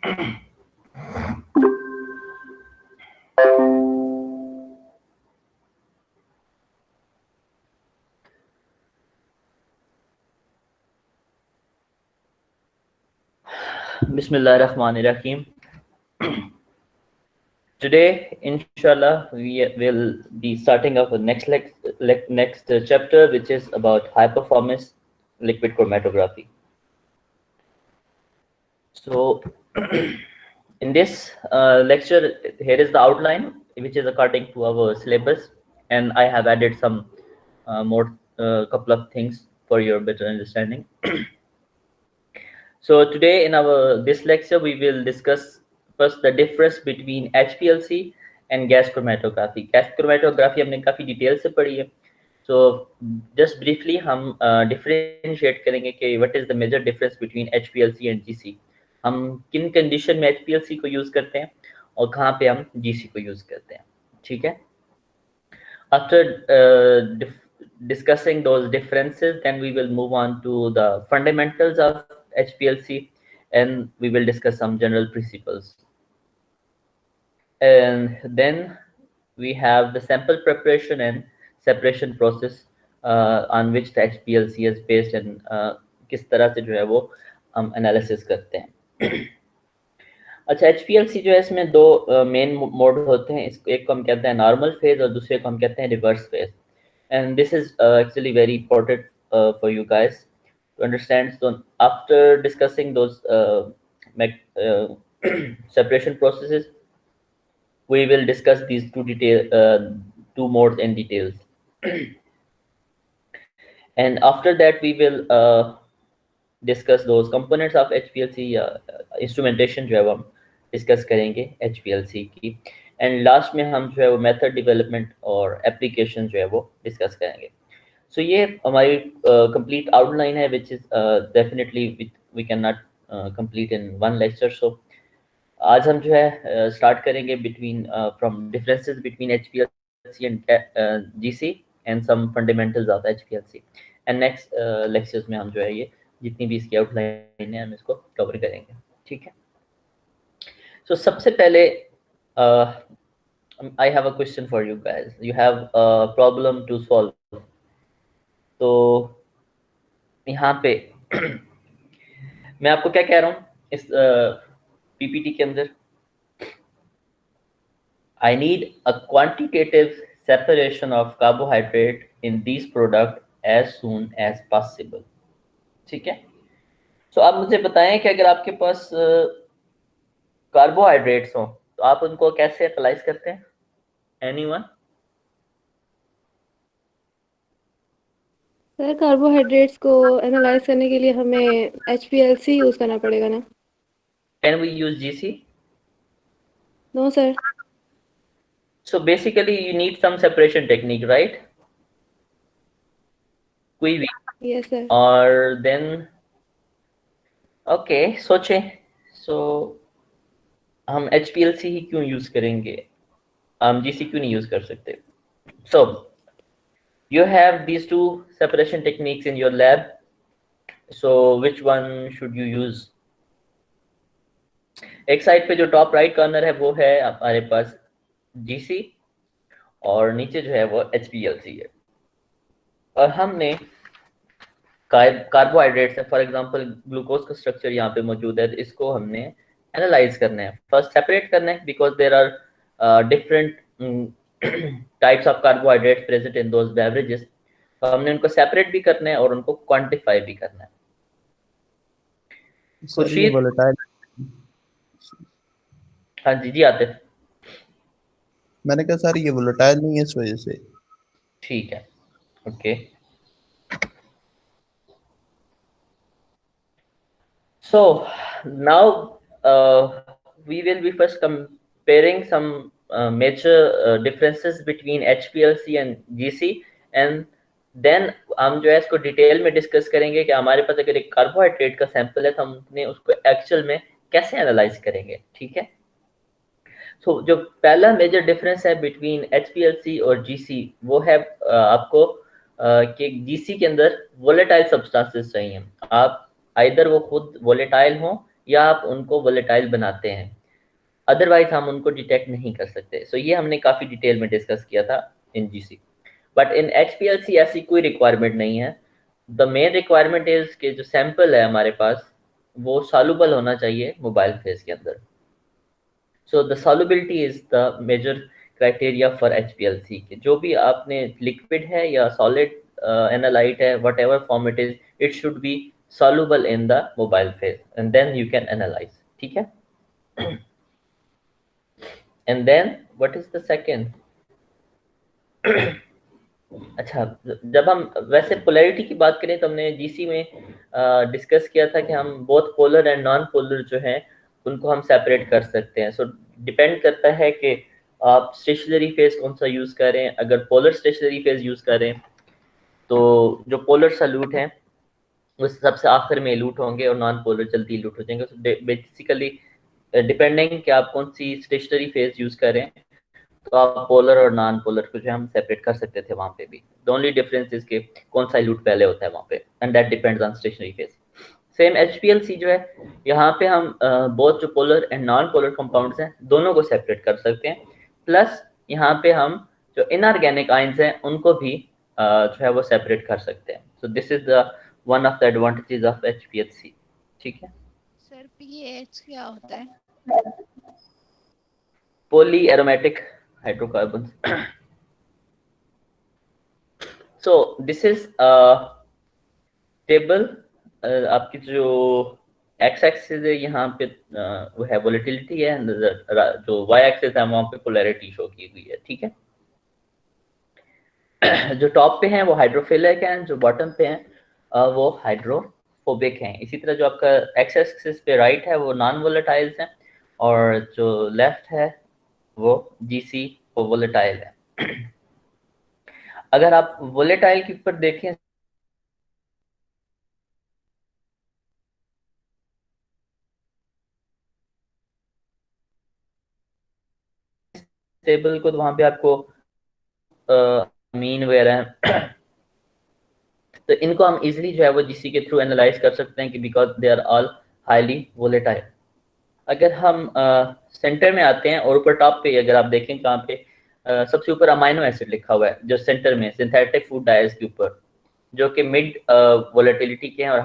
Bismillahirrahmanirrahim. Today, inshallah, we will be starting up with next chapter, which is about high performance liquid chromatography. So, in this lecture, here is the outline, which is according to our syllabus, and I have added some more couple of things for your better understanding. So today in our this lecture we will discuss first the difference between HPLC and gas chromatography. Gas chromatography हमने काफी detail से पढ़ी है. So just briefly हम differentiate करेंगे कि what is the major difference between HPLC and GC. हम किन कंडीशन में HPLC को यूज करते हैं और कहाँ पे हम GC को यूज करते हैं. ठीक है. After discussing those differences, then we will move on to the fundamentals of HPLC, and we will discuss some general principles. And then we have the sample preparation and separation process on which the HPLC is based, and किस तरह से जो है वो हम analysis करते हैं. अच्छा, HPLC जो है इसमें दो मेन मोड होते हैं. इसको एक को हम कहते हैं नॉर्मल फेज और दूसरे को हम कहते हैं reverse phase. And this is actually very important for you guys to understand. So after discussing those separation processes, we will discuss these two modes in details. And after that we will discuss those components of HPLC. Instrumentation जो है वो हम discuss करेंगे HPLC की. And last में हम जो है वो मेथड डेवलपमेंट और एप्लीकेशन जो है वो डिस्कस करेंगे. सो ये हमारी कंप्लीट आउटलाइन है, which is definitely we can not complete in one lecture. So आज हम जो है स्टार्ट करेंगे between from differences between HPLC and GC and some fundamentals of HPLC. And next lectures में हम जो है ये जितनी भी इसकी आउटलाइन है हम इसको कवर करेंगे. ठीक है. सो सबसे पहले I have a question for you guys. You have a problem to solve. तो यहाँ पे मैं आपको क्या कह रहा हूँ इस PPT के अंदर, I need a quantitative separation of carbohydrate in these product as soon as possible. ठीक है. So आप मुझे बताएं कि अगर आपके पास कार्बोहाइड्रेट्स हो तो आप उनको कैसे एनालाइज करते हैं? एनीवन? सर कार्बोहाइड्रेट्स को एनालाइज करने के लिए हमें HPLC यूज करना पड़ेगा ना? Can we use GC? No sir. So basically you need some separation technique, right? कोई भी. Yes sir. और then okay, सोचे. So हम HPLC ही क्यों यूज करेंगे, हम GC क्यों नहीं यूज कर सकते? So you have these two separation techniques in your lab. So which one should you use? एक साइड पे जो टॉप राइट कॉर्नर है वो है हमारे पास GC और नीचे जो है वो HPLC है. और हमने कार्बोहाइड्रेट्स है, फॉर एग्जांपल ग्लूकोज का स्ट्रक्चर यहाँ पे मौजूद है, तो इसको हमने एनालाइज करना है. फर्स्ट सेपरेट करना है because there are different types of carbohydrates present in those beverages. तो हमने उनको सेपरेट भी करना है और उनको क्वांटिफाई भी करना है. खुर्शीद? हाँ जी जी आतिफ. मैंने कहा सर ये वोलेटाइल नहीं है इस वजह से. ठीक है. Okay. So now we will be first comparing some major differences between HPLC and GC, and then हम जो है इसको डिटेल में डिस्कस करेंगे कि हमारे पास अगर एक कार्बोहाइड्रेट का सैंपल है तो हमने उसको एक्चुअल में कैसे एनालाइज करेंगे. ठीक है. तो जो पहला मेजर डिफरेंस है बिटवीन HPLC और GC वो है आपको कि GC के अंदर वोलेटाइल सब्सटेंसेस चाहिए. आप आइदर वो खुद वोलेटाइल हो या आप उनको वोलेटाइल बनाते हैं, अदरवाइज हम उनको डिटेक्ट नहीं कर सकते। सो ये हमने काफ़ी डिटेल में डिस्कस किया था इन जीसी। बट इन HPLC ऐसी कोई रिक्वायरमेंट नहीं है। द मेन रिक्वायरमेंट इज कि जो सैंपल है हमारे पास वो सॉल्युबल होना चाहिए मोबाइल फेज के अंदर। So the solubility is the major criteria for HPLC के जो भी आपने लिक्विड है या सॉलिड एनालाइट है, whatever form it is, it should be soluble in the mobile phase and then you can analyze, ठीक है। and then what is the second? अच्छा, जब हम वैसे पोलैरिटी की बात करें तो हमने जीसी में डिस्कस किया था कि हम both polar and non polar जो हैं उनको हम सेपरेट कर सकते हैं। सो डिपेंड करता है कि आप स्टेशनरी फेज कौन सा यूज़ करें। अगर पोलर स्टेशनरी फेज यूज़ करें तो जो पोलर सल्यूट हैं वो सबसे आखिर में लूट होंगे और नॉन पोलर जल्दी लूट हो जाएंगे। तो बेसिकली डिपेंडिंग कि आप कौन सी स्टेशनरी फेज यूज़ करें तो आप पोलर और नॉन पोलर को जो हम सेपरेट कर सकते थे वहाँ पे भी। द ओनली डिफरेंस इज के कौन सा लूट पहले होता है वहाँ पे, and that depends on stationary phase. Same HPLC जो है, यहाँ पे हम बोथ जो polar and non polar compounds हैं दोनों को सेपरेट कर सकते हैं। प्लस यहाँ पे हम जो इनऑर्गेनिक आयंस हैं उनको भी जो है वो सेपरेट कर सकते हैं। So this is the one of the advantages of HPLC, ठीक है। सर पीएच क्या होता है? Poly aromatic hydrocarbon. So this is table. आपकी जो एक्स एक्सिस है यहाँ पे वो है वोलेटिलिटी है, जो वाई एक्सिस है वहाँ पे पोलैरिटी शो की हुई है, ठीक है। जो टॉप पे हैं वो हाइड्रोफिलिक हैं, जो बॉटम पे हैं वो हाइड्रोफोबिक हैं। इसी तरह जो आपका एक्स एक्सिस पे राइट है वो नॉन वोलेटाइल्स हैं और जो लेफ्ट है वो जीसी वो वोलेटाइल है। अगर आप वोलेटाइल के ऊपर देखें टेबल को तो वहां पे आपको मीन वगैरह तो इनको हम इजीली जो है वो जीसी के थ्रू एनालाइज कर सकते हैं कि because they are all highly volatile. अगर हम सेंटर में आते हैं और ऊपर टॉप पे अगर आप देखें कहाँ पे सबसे ऊपर अमाइनो एसिड लिखा हुआ है जो सेंटर में सिंथेटिक फूड डायर्स के ऊपर, जो कि मिड वोलेटिलिटी के हैं और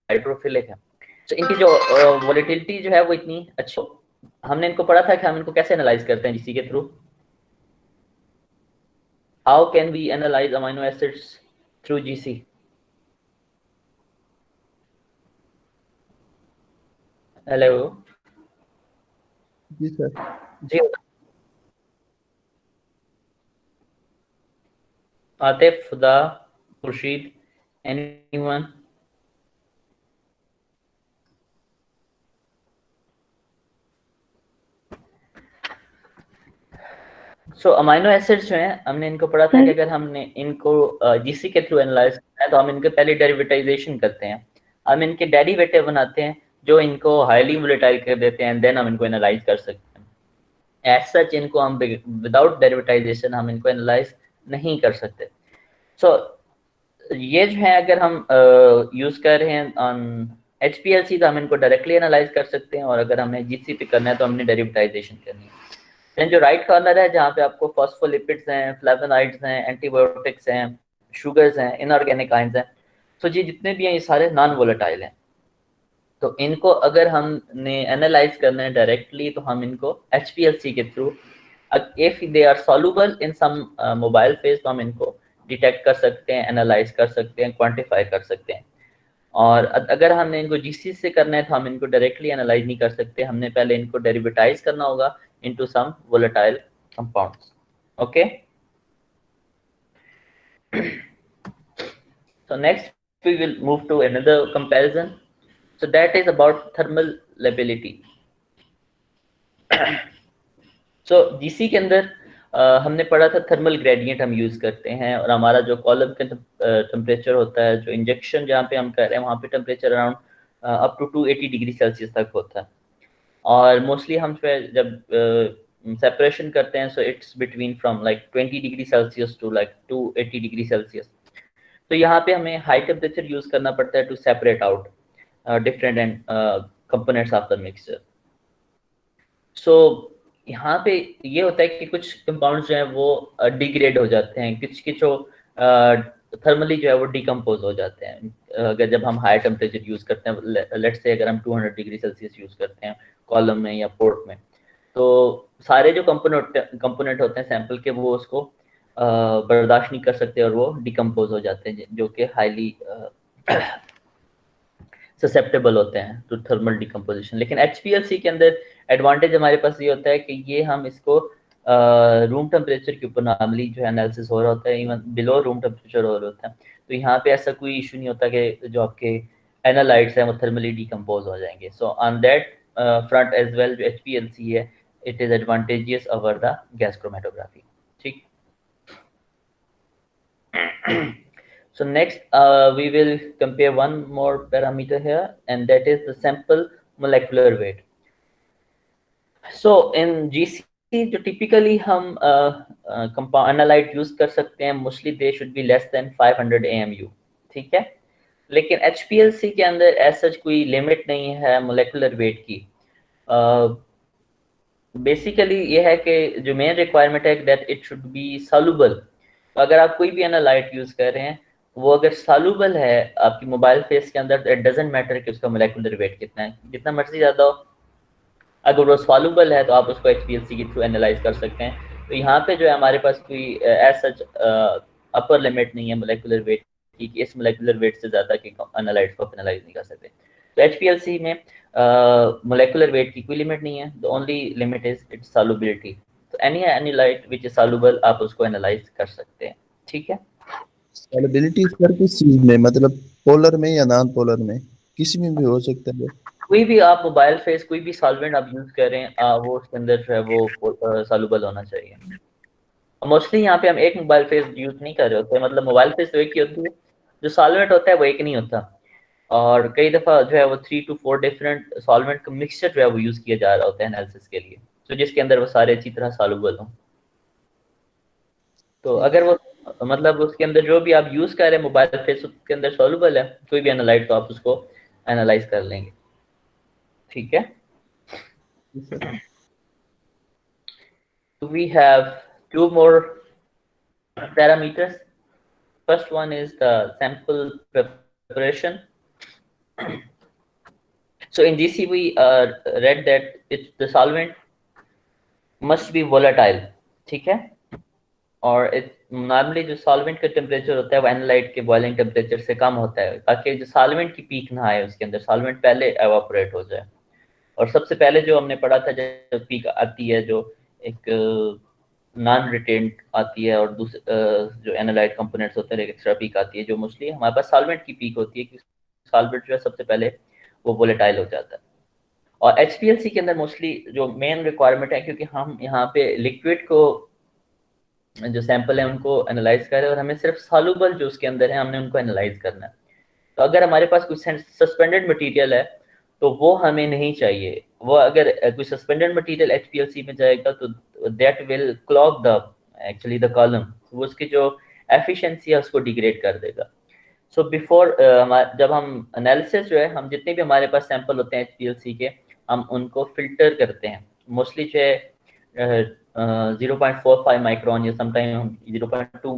हाइड्रोफिलिक है। तो इनकी जो वोलेटिलिटी जो है वो इतनी अच्छी, हमने इनको पढ़ा था कि हम इनको कैसे एनालाइज करते हैं जीसी के थ्रू। How can we analyze amino acids through GC? Hello जी सर। जी, Atif, Khuda, Khurshid, anyone? So amino acids जो हैं हमने इनको पढ़ा था कि अगर हमने इनको जीसी के थ्रू एनालाइज करना है तो हम इनके पहले डेरिवेटाइजेशन करते हैं, हम इनके डेरिवेटिव बनाते हैं जो इनको हाईली वोलेटाइल कर देते हैं, एंड देन हम इनको एनालाइज कर सकते हैं। एज सच इनको हम विदाउट डेरिवेटाइजेशन हम इनको एनालाइज नहीं कर सकते। सो ये जो है अगर हम यूज कर रहे हैं ऑन HPLC तो हम इनको डायरेक्टली एनालाइज कर सकते हैं, और अगर हमें जीसी पे करना है तो हमने डेरिवेटाइजेशन करनी है। देन जो राइट कॉर्नर है जहाँ पे आपको फॉस्फोलिपिड्स हैं, फ्लेवोनॉइड्स हैं, एंटीबायोटिक्स हैं, शुगर्स हैं, इनऑर्गेनिक आयंस हैं, तो ये जितने भी हैं ये सारे नॉन वोलेटाइल हैं। तो इनको अगर हमने एनालाइज करना है डायरेक्टली तो हम इनको HPLC के through, if they are soluble in some mobile phase तो हम इनको डिटेक्ट कर सकते हैं, एनालाइज कर सकते हैं, क्वांटिफाई कर सकते हैं। और अगर हमने इनको जीसी से करना है तो हम इनको डायरेक्टली एनालाइज नहीं कर सकते, हमने पहले इनको डेरिवेटाइज करना होगा into some volatile compounds. Okay. So next we will move to another comparison. So that is about thermal lability. So GC के अंदर हमने पढ़ा था थर्मल ग्रेडियंट हम यूज करते हैं, और हमारा जो कॉलम का टेम्परेचर होता है, जो इंजेक्शन जहाँ पे हम कर रहे हैं वहाँ पे temperature around up to 280 degree Celsius तक होता है। और मोस्टली हम जब सेपरेशन करते हैं so it's between from like 20 degree Celsius to like 280 degree Celsius. तो यहाँ पे हमें हाई टेम्परेचर यूज करना पड़ता है to separate out different and components of the mixture. So यहाँ पे ये होता है कि कुछ कंपाउंड्स जो हैं वो डिग्रेड हो जाते हैं, कुछ जो थर्मली जो है वो डिकम्पोज हो जाते हैं अगर जब हम हाई टेम्परेचर यूज करते हैं। लेट्स से अगर हम 200 डिग्री सेल्सियस यूज करते हैं कॉलम में या पोर्ट में, तो सारे जो कंपोनेंट होते हैं सैंपल के वो उसको बर्दाश्त नहीं कर सकते और वो डिकम्पोज हो जाते हैं, जो कि हाईली ससेप्टेबल होते हैं टू थर्मल डिकम्पोजिशन। लेकिन HPLC के अंदर एडवांटेज हमारे पास ये होता है कि ये हम इसको रूम टेम्परेचर के ऊपर नॉर्मली जो है एनालिसिस हो रहा होता है, इवन बिलो रूम टेम्परेचर हो रहा होता है, तो यहाँ पे ऐसा कोई इशू नहीं होता कि जो आपके एनालाइट्स हैं वो थर्मली डिकम्पोज हो जाएंगे। So on that front as well जो HPLC है it is advantageous over the gas chromatography. ठीक। So next we will compare one more parameter here, and that is the sample molecular weight. So in GC जो typically हम compound analyte use कर सकते हैं, mostly they should be less than 500 AMU, ठीक है। लेकिन HPLC के अंदर ऐसा कोई लिमिट नहीं है molecular weight की। बेसिकली ये है कि जो मेन रिक्वायरमेंट है that it should be soluble। तो अगर आप कोई भी एनालाइट यूज कर रहे हैं वो अगर सॉल्युबल है आपकी मोबाइल फेस के अंदर, इट डजंट मैटर कि उसका मोलेकुलर वेट कितना है, जितना मर्जी ज़्यादा हो, अगर वो सॉल्युबल है तो आप उसको HPLC के थ्रू एनालाइज कर सकते हैं। तो यहाँ पे जो है हमारे पास कोई एज सच अपर लिमिट नहीं है मोलेकुलर वेट की कि इस मोलेकुलर वेट से ज़्यादा के एनालाइट को एनालाइज नहीं कर सकते। तो HPLC में मोलेकुलर वेट की कोई लिमिट नहीं है, the only limit is its solubility. तो any analyte which is soluble आप उसको एनालाइज कर सकते हैं, ठीक है। सॉल्युबिलिटी सर किस चीज में, मतलब पोलर में या नॉन पोलर में, किसी में भी हो सकता है? कोई भी आप मोबाइल फेस कोई भी सॉल्वेंट आप यूज कर रहे हैं वो उसके अंदर जो है वो सॉल्युबल होना चाहिए। मोस्टली यहाँ पे हम एक मोबाइल फेस यूज नहीं कर रहे होते, मतलब मोबाइल फेस तो एक ही होती है, जो सॉल्वेंट होता है वो एक नहीं होता, और कई दफ़ा जो है वो 3 to 4 डिफरेंट सॉल्वेंट का मिक्सचर जो है वो यूज किया जा रहा होता है एनालिसिस के लिए, तो जिसके अंदर वो सारे अच्छी तरह सॉल्युबल हों। तो अगर वो मतलब उसके अंदर जो भी आप यूज कर रहे हैं मोबाइल फेस उसके अंदर सॉल्युबल है कोई भी एनालाइट, तो आप उसको एनालाइज कर लेंगे, ठीक है। We have 2 more parameters. First one is the sample preparation. So in GC we read that the solvent must be volatile, ठीक है, और नॉर्मली जो सॉल्वेंट का टेम्परेचर होता है वो एनालाइट के बॉइलिंग टेम्परेचर से कम होता है, ताकि जो सॉल्वेंट की पीक ना आए उसके अंदर, सॉल्वेंट पहले एवापोरेट हो जाए। और सबसे पहले जो हमने पढ़ा था जब पीक आती है जो एक नॉन रिटेन्ड आती है, और दूसरे जो एनालाइट कंपोनेंट्स होते हैं एक एक्स्ट्रा पीक आती है, जो मोस्टली हमारे पास सॉल्वेंट की पीक होती है कि सॉल्वेंट जो है सबसे पहले वो वोलेटाइल हो जाता है। और HPLC के अंदर मोस्टली जो मेन रिक्वायरमेंट है, क्योंकि हम यहाँ पे लिक्विड को जो सैंपल है उनको एनालाइज कर रहे हैं और हमें सिर्फ सॉल्युबल जो उसके अंदर है हमने उनको एनालाइज करना है। तो अगर हमारे पास कोई सस्पेंडेड मटेरियल है तो वो हमें नहीं चाहिए, वो अगर कोई सस्पेंडेड मटेरियल HPLC में जाएगा तो that will clog the actually the column, वो उसकी जो एफिशिएंसी है उसको डिग्रेड कर देगा। सो बिफोर जब हम एनालिसिस जो है हम जितने भी हमारे पास सैंपल होते हैं HPLC के हम उनको फिल्टर करते हैं, मोस्टली जो है 0.45 माइक्रोन या समटाइम हम 0.2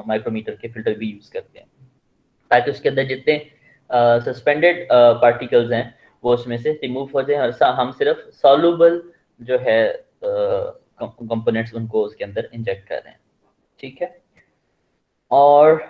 माइक्रोमीटर के फिल्टर भी यूज करते हैं, ताकि उसके अंदर जितने सस्पेंडेड पार्टिकल्स हैं वो उसमें से रिमूव हो जाए और हम सिर्फ सॉल्युबल जो है कंपोनेंट्स उनको उसके अंदर इंजेक्ट कर रहे हैं, ठीक है। और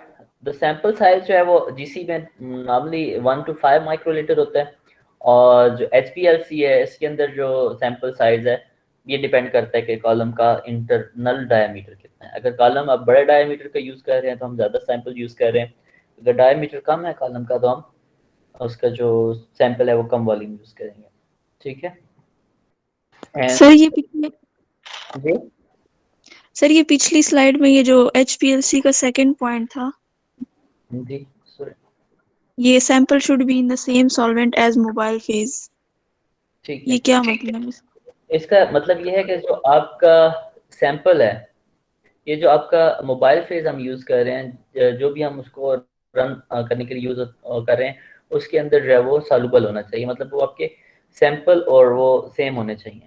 द सैंपल साइज जो है वो GC में नॉर्मली 1 to 5 माइक्रोलीटर होता है, और जो HPLC है इसके अंदर जो सैंपल साइज है ये डिपेंड करता है कि कॉलम का इंटरनल डायमीटर कितना है। अगर कॉलम आप बड़े डायमीटर का यूज कर रहे हैं तो हम ज़्यादा सैंपल यूज कर रहे हैं, अगर डायमीटर कम है कॉलम का तो हम उसका जो सैंपल है वो कम वॉल्यूम यूज करेंगे, ठीक है। सर ये पिछली स्लाइड में ये जो HPLC का सेकंड पॉइंट था जी, सॉरी, ये sample should be in the same solvent as mobile phase, ठीक है। ये क्या मतलब है? इसका मतलब ये है कि जो आपका सैंपल है, ये जो आपका मोबाइल फेज हम यूज कर रहे हैं, जो भी हम उसको रन करने के लिए यूज कर रहे हैं, उसके अंदर जो है वो सॉल्युबल होना चाहिए, मतलब वो आपके सैंपल और वो सेम होने चाहिए।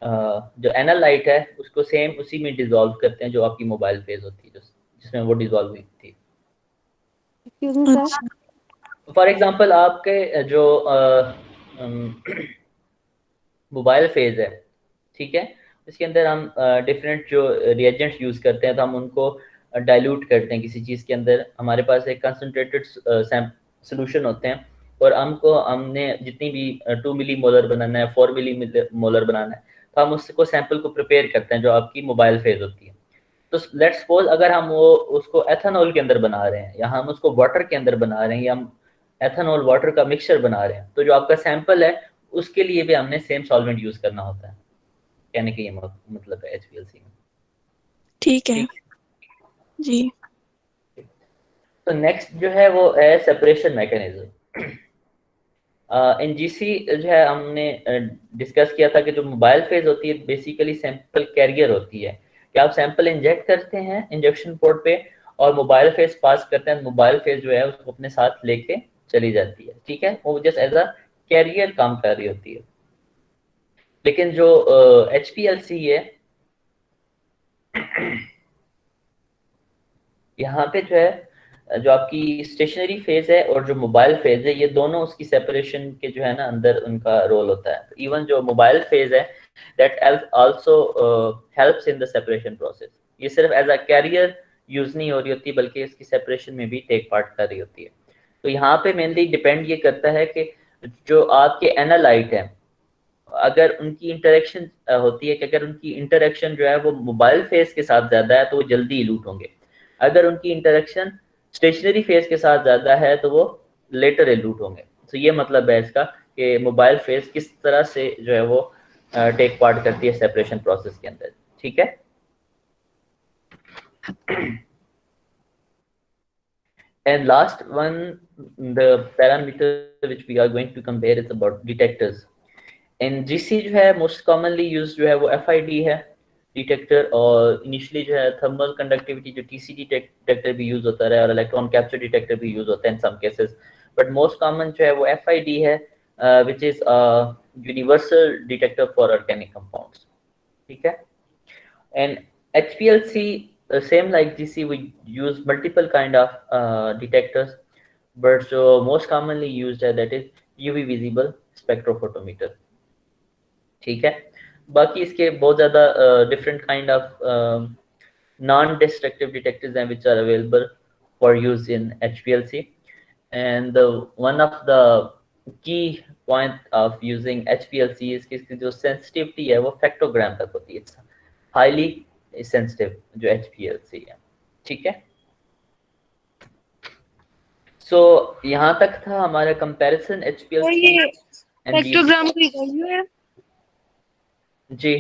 जो एनालाइट है उसको सेम उसी में डिसॉल्व करते हैं जो आपकी मोबाइल फेज होती है, जिसमें वो डिसॉल्व हुई थी। एक्सक्यूज मी सर, अच्छा फॉर एग्जांपल आपके जो मोबाइल फेज है, ठीक है, इसके अंदर हम डिफरेंट जो रिएजेंट्स यूज करते हैं तो हम उनको डाइल्यूट करते हैं किसी चीज़ के अंदर। हमारे पास एक कंसनट्रेटेड सोल्यूशन होते हैं और हमने जितनी भी 2 मिली मोलर बनाना है, 4 मिली मोलर बनाना है, तो हम उसको सैंपल को प्रिपेयर करते हैं जो आपकी मोबाइल फेज होती है। तो लेट्स सपोज अगर हम वो उसको एथेनॉल के अंदर बना रहे हैं, या हम उसको वाटर के अंदर बना रहे हैं, या हम एथेनॉल वाटर का मिक्सचर बना रहे हैं, तो जो आपका सैंपल है उसके लिए भी हमने सेम सॉल्वेंट यूज करना होता है, कहने का ये मतलब है HPLC में। ठीक है ठीक, जी। तो नेक्स्ट जो है वो है सेपरेशन मैकेनिज्म। इन जीसी जो है हमने डिस्कस किया था कि जो मोबाइल फेज होती है बेसिकली सैंपल कैरियर होती है, कि आप सैंपल इंजेक्ट करते हैं इंजेक्शन पोर्ट पे और मोबाइल फेज पास करते हैं, मोबाइल फेज जो है उसको अपने साथ लेके चली जाती है, ठीक है, वो जस्ट एज अ कैरियर काम कर रही होती है। लेकिन जो HPLC है, यहाँ पे जो है जो आपकी स्टेशनरी फेज है और जो मोबाइल फेज है, ये दोनों उसकी सेपरेशन के जो है ना अंदर उनका रोल होता है। इवन जो मोबाइल फेज है that also helps in the separation process, ये सिर्फ एज अ कैरियर यूज नहीं हो रही होती बल्कि इसकी सेपरेशन में भी टेक पार्ट कर रही होती है। तो यहाँ पे मेनली डिपेंड ये करता है कि जो आपके एनालाइट है, अगर उनकी इंटरेक्शन होती है कि अगर उनकी इंटरेक्शन जो है वो मोबाइल फेज के साथ ज्यादा है तो वो जल्दी इलूट होंगे, अगर उनकी इंटरेक्शन स्टेशनरी फेज के साथ ज्यादा है तो वो लेटर इलूट होंगे। तो ये मतलब है इसका कि मोबाइल फेज किस तरह से जो है वो टेक पार्ट करती है सेपरेशन प्रोसेस के अंदर, ठीक है। And last one, the parameter which we are going to compare is about detectors. In GC जो है मोस्ट कॉमनली यूज जो है वो FID है डिटेक्टर, और इनिशियली जो है थर्मल कंडक्टिविटी जो TCD डिटेक्टर भी यूज होता है और इलेक्ट्रॉन कैप्चर डिटेक्टर भी यूज होता है in some cases, but most common जो है वो FID है, which is universal detector for organic compounds, ठीक है। And HPLC same like GC we use multiple kind of detectors, but so most commonly used है that is UV visible spectrophotometer, ठीक है। बाकी इसके बहुत ज़्यादा different kind of non destructive detectors हैं which are available for use in HPLC, and one of the key point of using HPLC is कि इसकी जो sensitivity है वो फैक्टोग्राम तक होती है, हाईली सेंसिटिव जो HPLC है, ठीक है। सो यहाँ तक था हमारा कंपैरिजन और HPLC ये एंड GC। स्पेक्ट्रोग्राम की वैल्यू है। जी,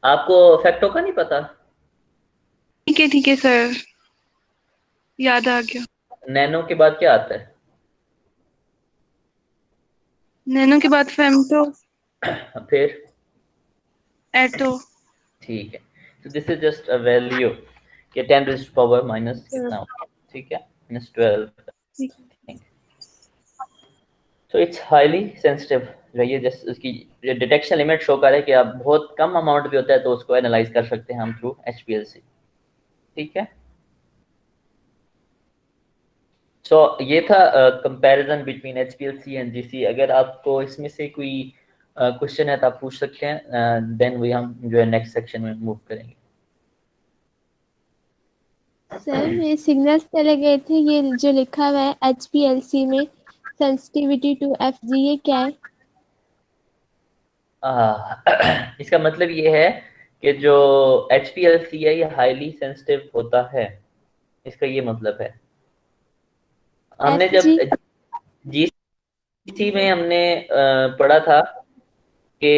आपको फैक्टो का नहीं पता? ठीक है सर, याद आ गया। नैनो के बाद क्या आता है? नैनो के बाद फेम्टो, फिर एटो। ठीक है, तो this is just a value कि 10 रेज़ टू पावर माइनस कितना होगा, ठीक है, -12। सो इट्स हाईली सेंसिटिव, जो ये जस्ट उसकी डिटेक्शन लिमिट शो कर है कि आप बहुत कम अमाउंट भी होता है तो उसको एनालाइज कर सकते हैं हम थ्रू HPLC, ठीक है। सो ये था comparison between HPLC and GC। अगर आपको इसमें से कोई क्वेश्चन है तो आप पूछ सकते हैं, देन we हम जो है नेक्स्ट सेक्शन में मूव करेंगे। सर मेरे सिग्नल्स चले गए थे, ये जो लिखा हुआ है HPLC में सेंसिटिविटी टू FG, ये क्या है? इसका मतलब ये है कि जो HPLC है ये हाईली सेंसिटिव होता है, इसका ये मतलब है। हमने जब FG GC में हमने पढ़ा था कि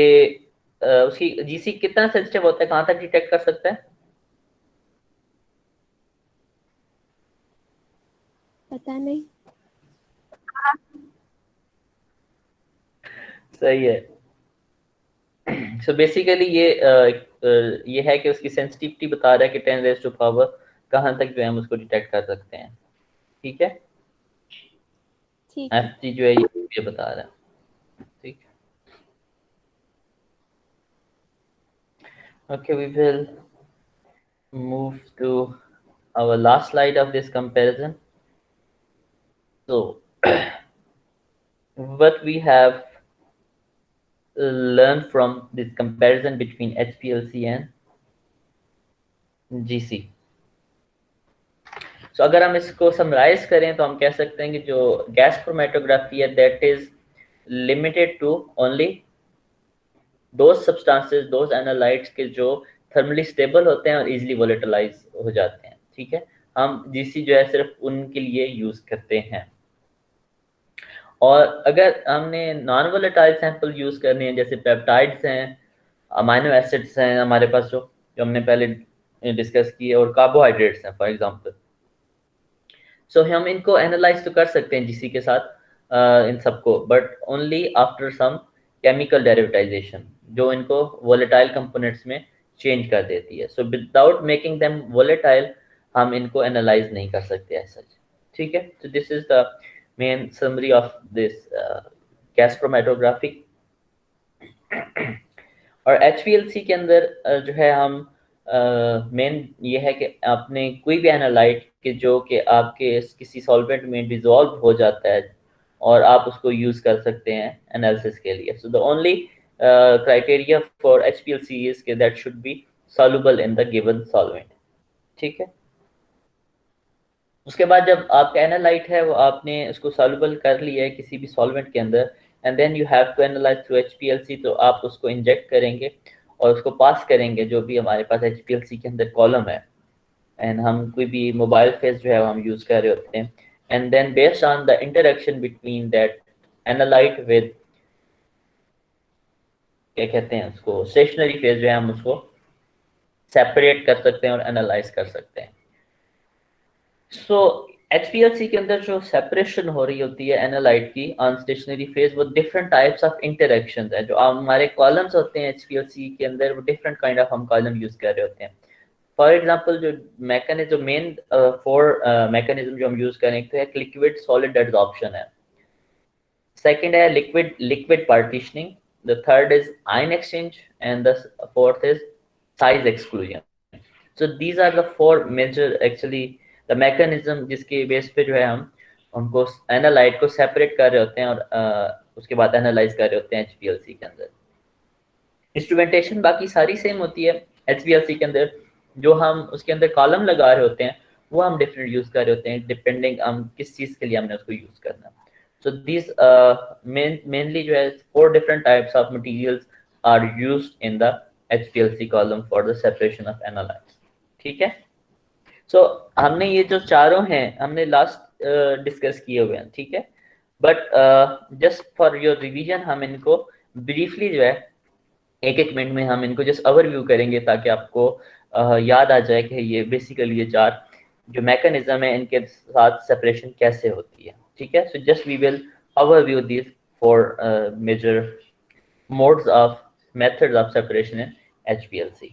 उसकी GC कितना सेंसिटिव होता है, कहाँ तक डिटेक्ट कर सकता है? पता नहीं। सही है। सो बेसिकली ये है कि उसकी सेंसिटिविटी बता रहा है कि 10 रेज़ टू पावर कहाँ तक जो है हम उसको डिटेक्ट कर सकते हैं, ठीक है, ठीक है। FG जो है ये बता रहा है, ठीक है। Okay, we will move to our last slide of this comparison. So what we have learned from this comparison between HPLC and GC. So अगर हम इसको समराइज करें तो हम कह सकते हैं कि जो गैस क्रोमेटोग्राफी है that is limited to only those substances, those analytes के जो थर्मली स्टेबल होते हैं और इजीली वोलेटिलाइज हो जाते हैं, ठीक है। हम जीसी जो है सिर्फ उनके लिए यूज करते हैं। और अगर हमने नॉन वोलेटाइल सैंपल यूज करने हैं, जैसे पेप्टाइड्स हैं, अमाइनो एसिड्स हैं हमारे पास जो हमने पहले डिस्कस किए, और कार्बोहाइड्रेट्स हैं फॉर एग्जांपल, सो हम इनको एनालाइज तो कर सकते हैं जीसी के साथ इन सबको, but only after some chemical derivatization जो इनको वोलेटाइल कंपोनेंट्स में चेंज कर देती है। So without making them volatile हम इनको एनालाइज नहीं कर सकते ऐसा, ठीक है। तो this is the main summary of this gas chromatography. और HPLC के अंदर जो है हम मेन ये है कि आपने कोई भी एनालाइट के जो कि आपके किसी सॉल्वेंट में डिसॉल्व हो जाता है और आप उसको यूज कर सकते हैं एनालिसिस के लिए। So the only criteria for HPLC is कि that should be soluble in the given solvent, ठीक है। उसके बाद जब आपका एनालाइट है वो आपने उसको सॉल्युबल कर लिया है किसी भी सॉल्वेंट के अंदर, and then you have to analyse through HPLC, तो आप उसको इंजेक्ट करेंगे और उसको पास करेंगे जो भी हमारे पास HPLC के अंदर कॉलम है, एंड हम कोई भी मोबाइल फेस जो है हम यूज कर रहे होते हैं, and then based on the interaction between that analyte with क्या कहते हैं उसको स्टेशनरी फेज जो है हम उसको सेपरेट कर सकते हैं और एनालाइज कर सकते हैं। सो HPLC के अंदर जो सेपरेशन हो रही होती है एनालाइट की ऑन स्टेशनरी फेज, वो डिफरेंट टाइप्स ऑफ इंटरेक्शंस है। जो हमारे कॉलम्स होते हैं HPLC के अंदर वो डिफरेंट काइंड ऑफ हम कॉलम यूज कर रहे होते हैं। फॉर एग्जांपल जो मैकेनिज्म मेन 4 मैकेनिज्म जो हम यूज करें तो एक लिक्विड सॉलिड एडसॉर्प्शन है, सेकंड है liquid partitioning, the third is ion exchange, and the fourth is size exclusion. So these are the 4 major actually the mechanism जिसके base पे जो है हम उनको एनालाइट को सेपरेट कर रहे होते हैं और उसके बाद एनालाइज कर रहे होते हैं HPLC के अंदर। इंस्ट्रूमेंटेशन बाकी सारी सेम होती है HPLC के अंदर, जो हम उसके अंदर कॉलम लगा रहे होते हैं वो हम डिफरेंट यूज कर रहे होते हैं डिपेंडिंग हम किस चीज के लिए हमने उसको यूज करना। सो दिस मेनली जो है 4 different types of materials are used in the HPLC column for the separation of analytes, ठीक है। सो हमने ये जो चारों हैं हमने लास्ट डिस्कस किए हुए हैं, ठीक है, but just for your revision हम इनको ब्रीफली जो है एक मिनट में हम इनको जस्ट ओवरव्यू करेंगे ताकि आपको याद आ जाए कि ये बेसिकली ये 4 जो मैकेनिज्म है इनके साथ सेपरेशन कैसे होती है, ठीक है। So just we will overview this four major modes of methods of separation in HPLC.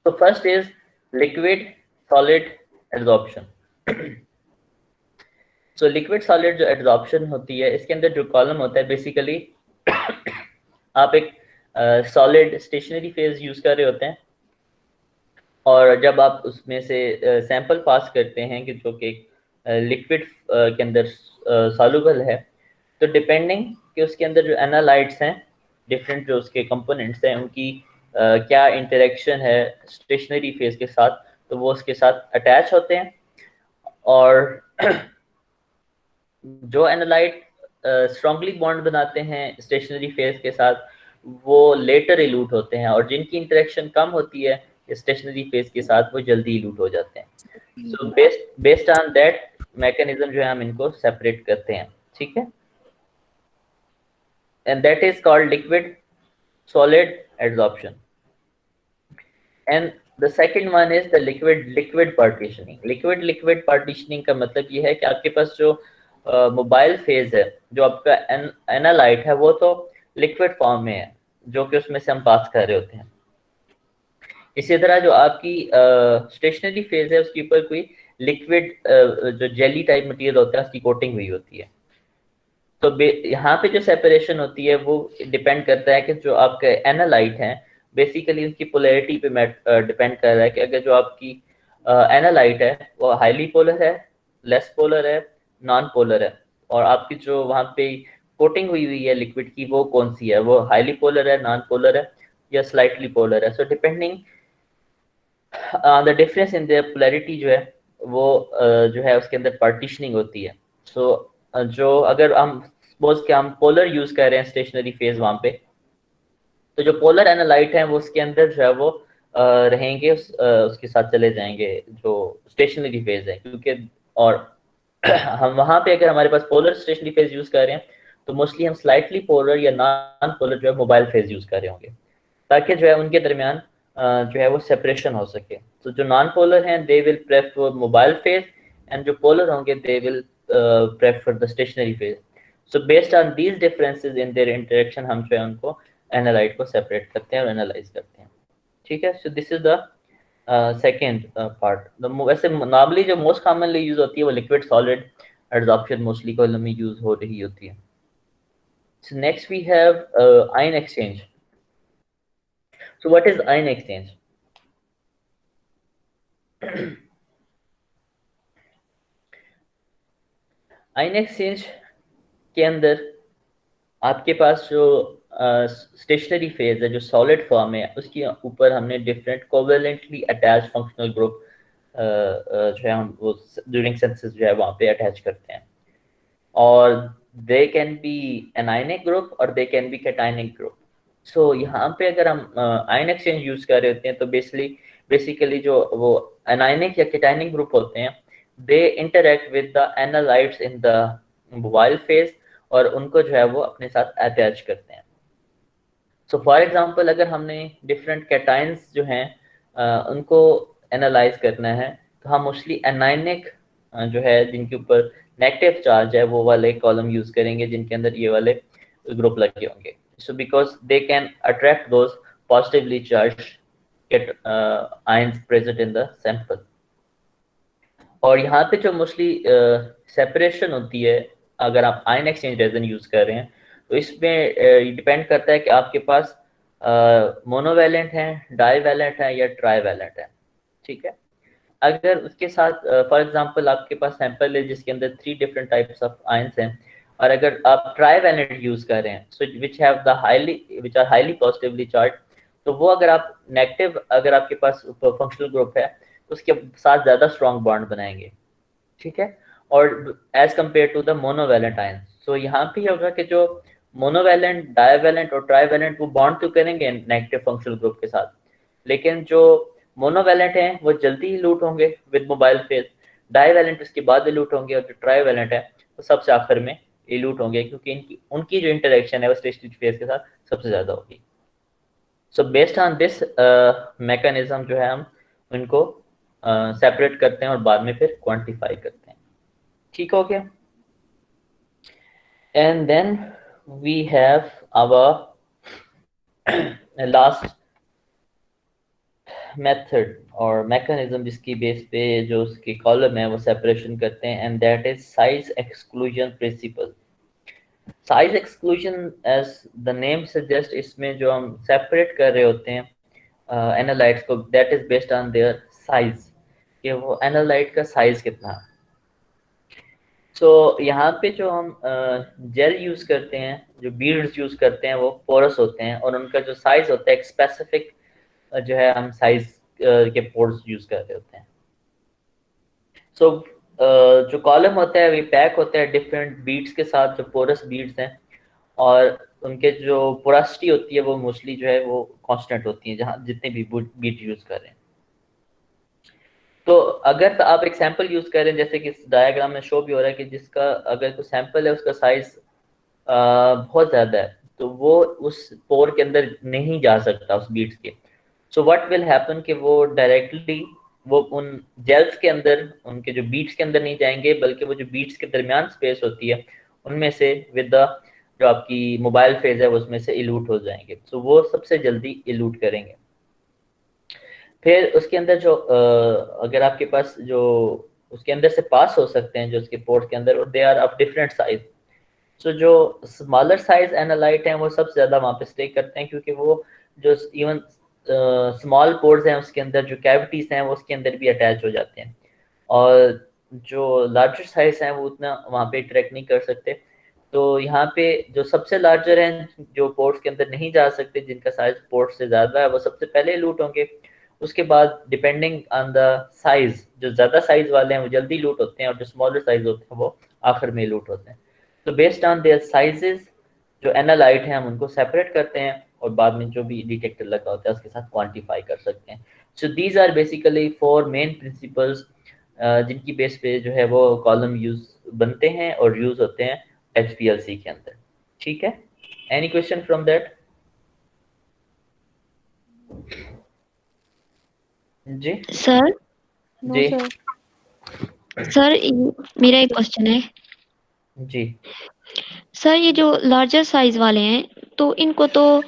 So first is liquid solid adsorption. So liquid solid जो adsorption होती है इसके अंदर जो कॉलम होता है बेसिकली आप एक सॉलिड स्टेशनरी फेज यूज कर रहे होते हैं और जब आप उसमें से सैंपल पास करते हैं कि जो कि लिक्विड के अंदर सॉल्युबल है, तो डिपेंडिंग कि उसके अंदर जो एनालाइट्स हैं डिफरेंट जो उसके कंपोनेंट्स हैं उनकी क्या इंटरेक्शन है स्टेशनरी फेज के साथ, तो वो उसके साथ अटैच होते हैं, और जो एनालाइट स्ट्रांगली बॉन्ड बनाते हैं स्टेशनरी फेज के साथ वो लेटर इलूट होते हैं, और जिनकी इंटरेक्शन कम होती है स्टेशनरी फेज के साथ वो जल्दी इलूट हो जाते हैं। So based on that mechanism जो है हम इनको सेपरेट करते हैं, ठीक है, and that is called liquid solid adsorption. And the second one is the liquid partitioning. Liquid partitioning का मतलब ये है कि आपके पास जो मोबाइल फेज है, जो आपका एनालाइट है वो तो लिक्विड फॉर्म में है जो कि उसमें से हम पास कर रहे होते हैं। इसी तरह जो आपकी स्टेशनरी फेज है उसके ऊपर कोई लिक्विड जो जेली टाइप मटेरियल होता है उसकी कोटिंग हुई होती है। तो यहाँ पे जो सेपरेशन होती है वो डिपेंड करता है कि जो आपके एनालाइट हैं बेसिकली उनकी पोलैरिटी पे डिपेंड कर रहा है कि अगर जो आपकी एनालाइट है वो हाईली पोलर है, लेस पोलर है, नॉन पोलर है, और आपकी जो वहाँ पे कोटिंग हुई है लिक्विड की वो कौन सी है, वो हाईली पोलर है, नॉन पोलर है या स्लाइटली पोलर है। So depending the difference in the polarity जो है वो जो है उसके अंदर पार्टीशनिंग होती है। सो जो अगर हम सपोज कि हम पोलर यूज कर रहे हैं स्टेशनरी फेज वहाँ पे, तो जो पोलर एनालाइट हैं वो उसके अंदर जो है वो रहेंगे, उसके साथ चले जाएंगे जो स्टेशनरी फेज है, क्योंकि और हम वहाँ पे अगर हमारे पास पोलर स्टेशनरी फेज यूज कर रहे हैं तो मोस्टली हम स्लाइटली पोलर या नॉन पोलर जो है मोबाइल फेज यूज कर रहे होंगे, ताकि जो है उनके दरमियान जो है वो सेपरेशन हो सके। तो जो नॉन पोलर हैं they will prefer mobile phase, and जो पोलर होंगे they will prefer the stationary phase. So based on these differences in their interaction हम जो है उनको एनालाइट को सेपरेट करते हैं और एनालाइज करते हैं। ठीक है, so this is the second part. वैसे नॉर्मली जो मोस्ट कॉमनली यूज होती है वो liquid solid adsorption mostly column में यूज हो रही होती है। So next we have ion exchange. So what is ion exchange? Ion exchange के अंदर आपके पास जो स्टेशनरी फेज है जो सॉलिड फॉर्म है उसके ऊपर हमने different covalently attach functional group जो है हम वो ड्यूरिंग सिंथेसिस जो है वहाँ पे अटैच करते हैं, और they can be anionic group और they can be cationic group. So यहाँ पे अगर हम आयन एक्सचेंज यूज कर रहे होते हैं तो बेसिकली जो वो एनायनिक या कैटायनिक ग्रुप होते हैं they interact with the analytes in the mobile phase और उनको जो है वो अपने साथ अटैच करते हैं। सो फॉर एग्जांपल अगर हमने डिफरेंट कैटायंस जो हैं उनको एनालाइज करना है तो हम मोस्टली एनायनिक जो है जिनके ऊपर नेगेटिव चार्ज है वो वाले कॉलम यूज करेंगे जिनके अंदर ये वाले ग्रुप लगे होंगे। So because they can attract those positively charged ions present in the sample। और यहाँ पे जो मोस्टली सेपरेशन होती है अगर आप आयन एक्सचेंज रेजन यूज कर रहे हैं तो इसमें डिपेंड करता है कि आपके पास मोनोवैलेंट है, डाईवैलेंट है या ट्राईवैलेंट है। ठीक है, अगर उसके साथ फॉर एग्जांपल आपके पास सैंपल है जिसके अंदर 3 डिफरेंट टाइप्स ऑफ आयंस हैं और अगर आप ट्राईवैलेंट यूज कर रहे हैं so which are highly positively charge, तो वो अगर आप नेगेटिव अगर आपके पास फंक्शनल ग्रुप है तो उसके साथ ज्यादा स्ट्रॉन्ग बॉन्ड बनाएंगे। ठीक है, और as compare to the monovalent ion. So यहाँ पे ये होगा कि जो मोनोवैलेंट, डाईवैलेंट और ट्राईवैलेंट वो बॉन्ड तो करेंगे नेगेटिव फंक्शनल ग्रुप के साथ, लेकिन जो मोनोवैलेंट हैं वो जल्दी ही लूट होंगे विद मोबाइल फेज, डाईवैलेंट उसके बाद लूट होंगे, और जो ट्राईवैलेंट है वो सबसे आखिर में इल्यूट होंगे क्योंकि उनकी जो इंटरेक्शन है वो स्टेशनरी फेज के साथ सबसे ज्यादा होगी। So based on this mechanism जो है हम उनको सेपरेट करते हैं और बाद में फिर क्वांटिफाई करते हैं। ठीक हो गया, and then we have our last method और मैकेनिज्म जिसकी बेस पे जो उसके कॉलम है वो सेपरेशन करते हैं, and that is size exclusion principle. Size exclusion as the name suggest, इसमें जो हम सेपरेट कर रहे होते हैं एनालाइट्स को that is based on their size, कि वो एनालाइट का साइज कितना। सो यहाँ पे जो हम जेल यूज करते हैं, जो बीड्स यूज करते हैं वो पोरस होते हैं और उनका जो साइज होता है एक स्पेसिफिक जो है हम साइज के पोर्स यूज कर रहे होते हैं। सो जो कॉलम होता है वे पैक होता है डिफरेंट बीट्स के साथ, जो पोरस बीट्स हैं, और उनके जो पोरसिटी होती है वो मोस्टली जो है वो कांस्टेंट होती है जहाँ जितने भी बीट यूज कर रहे हैं। तो अगर आप एक सैंपल यूज कर रहे हैं जैसे कि इस डायग्राम में शो भी हो रहा है कि जिसका अगर कोई सैंपल है उसका साइज बहुत ज्यादा है तो वो उस पोर के अंदर नहीं जा सकता उस बीट्स के। सो व्हाट विल हैपन कि वो डायरेक्टली वो उन जेल्स के अंदर, उनके जो बीट्स के अंदर नहीं जाएंगे, बल्कि वो जो बीट्स के दरमियान स्पेस होती है उनमें से विद द जो आपकी मोबाइल फेज है उसमें से इल्यूट हो जाएंगे। सो वो सबसे जल्दी इल्यूट करेंगे। फिर उसके अंदर जो अगर आपके पास जो उसके अंदर से पास हो सकते हैं, जो उसके पोर्ट के अंदर, they are of different size. So जो स्मॉलर साइज एनालाइट हैं वो सबसे ज़्यादा वहाँ पे स्टे करते हैं, क्योंकि वो जो इवन स्मॉल पोर्स हैं उसके अंदर जो कैविटीज़ हैं वो उसके अंदर भी अटैच हो जाते हैं, और जो लार्जर साइज हैं वो उतना वहाँ पे ट्रैक नहीं कर सकते। तो यहाँ पे जो सबसे लार्जर हैं, जो पोर्ट्स के अंदर नहीं जा सकते, जिनका साइज पोर्ट से ज़्यादा है, वो सबसे पहले लूट होंगे। उसके बाद डिपेंडिंग ऑन द साइज, जो ज़्यादा साइज वाले हैं वो जल्दी लूट होते हैं, और जो स्मॉलर साइज होते हैं वो आखिर में लूट होते हैं। तो बेस्ड ऑन देयर साइजेस जो एनालाइट हैं हम उनको सेपरेट करते हैं, और बाद में जो भी डिटेक्टर लगा होता है उसके साथ क्वांटिफाई कर सकते हैं। So these are basically 4 main principles जिनकी बेस पे जो है वो कॉलम यूज बनते हैं और यूज होते हैं HPLC के अंदर। ठीक है, एनी क्वेश्चन फ्रॉम दैट? जी सर नो जी सर। सर मेरा एक क्वेश्चन है जी। सर। ये जो लार्जर साइज वाले हैं तो इनको तो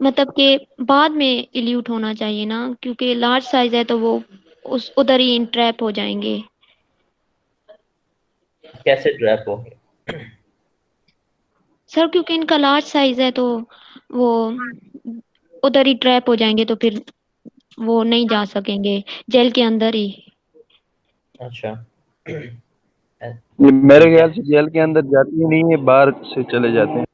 मतलब के बाद में इल्यूट होना चाहिए ना, क्योंकि लार्ज साइज है तो वो उस उधर ही इंट्रैप हो जाएंगे। कैसे ट्रैप हो गए? सर क्योंकि इनका लार्ज साइज है तो वो उधर ही ट्रैप हो जाएंगे, तो फिर वो नहीं जा सकेंगे जेल के अंदर ही। अच्छा ये मेरे ख्याल से जेल के अंदर जाती ही नहीं है, बाहर से चले जाते हैं।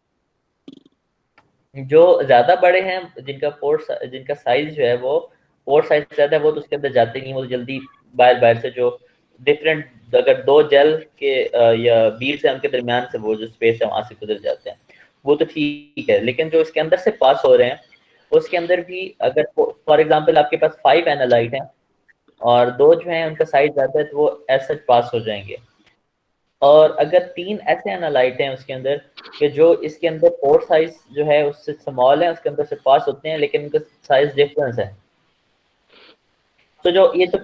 जो ज्यादा बड़े हैं, जिनका साइज जो है वो पोर्ट साइज ज्यादा है, वो तो उसके अंदर जाते नहीं, वो तो जल्दी बाहर बाहर से जो डिफरेंट, अगर 2 जेल के या बीड्स हैं उनके दरमियान से वो जो स्पेस है वहां से गुजर जाते हैं, वो तो ठीक है। लेकिन जो इसके अंदर से पास हो रहे हैं उसके अंदर भी, अगर फॉर एग्जाम्पल आपके पास 5 एनालाइट हैं और 2 जो हैं उनका साइज ज्यादा है, तो वो ऐसे पास हो जाएंगे। और अगर 3 ऐसे एनालाइट हैं उसके अंदर कि जो इसके अंदर पोर्ट साइज जो है उससे स्मॉल है, उसके अंदर से पास होते हैं, लेकिन उनका साइज डिफरेंस है। तो जो ये तो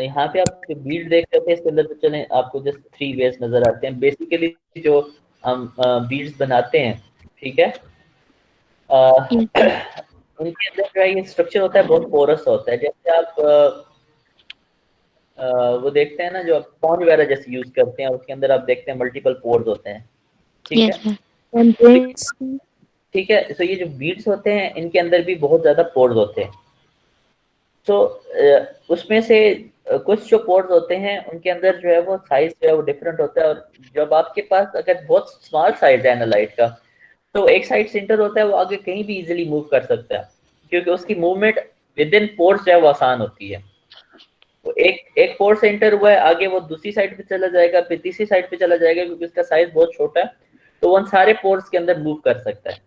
यहाँ पे आप बीट देख रहे थे, इसके अंदर तो चलें आपको जस्ट 3 वेज नजर आते हैं बेसिकली जो हम बीड्स बनाते हैं। ठीक है, उनके अंदर जो है ये स्ट्रक्चर होता है बहुत पोरस होता है। जैसे आप वो देखते हैं ना, जो आप स्पॉन्ज वगैरह जैसे यूज करते हैं, उसके अंदर आप देखते हैं मल्टीपल पोर्स होते हैं। ठीक है, यस सर। ठीक है। तो ये जो बीड्स होते हैं इनके अंदर भी बहुत ज्यादा पोर्स होते हैं। तो उसमें से कुछ जो पोर्स होते हैं उनके अंदर जो है वो साइज जो है वो डिफरेंट होता है, और जब आपके पास अगर बहुत स्मॉल साइज है एनालाइट का, तो एक साइड सेंटर होता है वो आगे कहीं भी इजीली मूव कर सकता है, क्योंकि उसकी मूवमेंट विद इन पोर्स जो है वो आसान होती है। तो एक एक पोर्ट सेंटर हुआ है, आगे वो दूसरी साइड पे चला जाएगा, फिर तीसरी साइड पे चला जाएगा, क्योंकि उसका साइज बहुत छोटा है, तो वो उन सारे पोर्ट्स के अंदर मूव कर सकता है।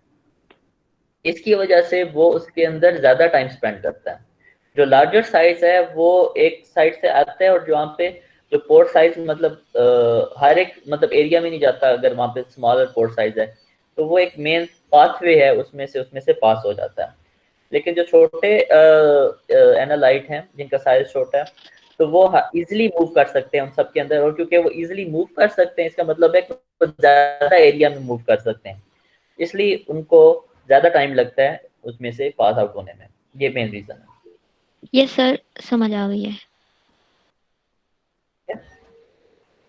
इसकी वजह से वो उसके अंदर ज्यादा टाइम स्पेंड करता है। जो लार्जर साइज है वो एक साइड से आता है, और जो वहाँ पे जो पोर्ट साइज मतलब हर एक मतलब एरिया में नहीं जाता, अगर वहाँ पे स्मॉलर पोर्ट साइज है तो वो एक मेन पाथवे है, उसमें से पास हो जाता है। लेकिन जो छोटे एनालाइट हैं जिनका साइज छोटा है, तो वो इजीली मूव कर सकते हैं उन सब के अंदर, और क्योंकि वो इजीली मूव कर सकते हैं इसका मतलब है कि वो ज्यादा एरिया में मूव कर सकते हैं, इसलिए उनको ज्यादा टाइम लगता है उसमें से पास आउट होने में। ये मेन रीजन है। यस सर, समझ आ गई है।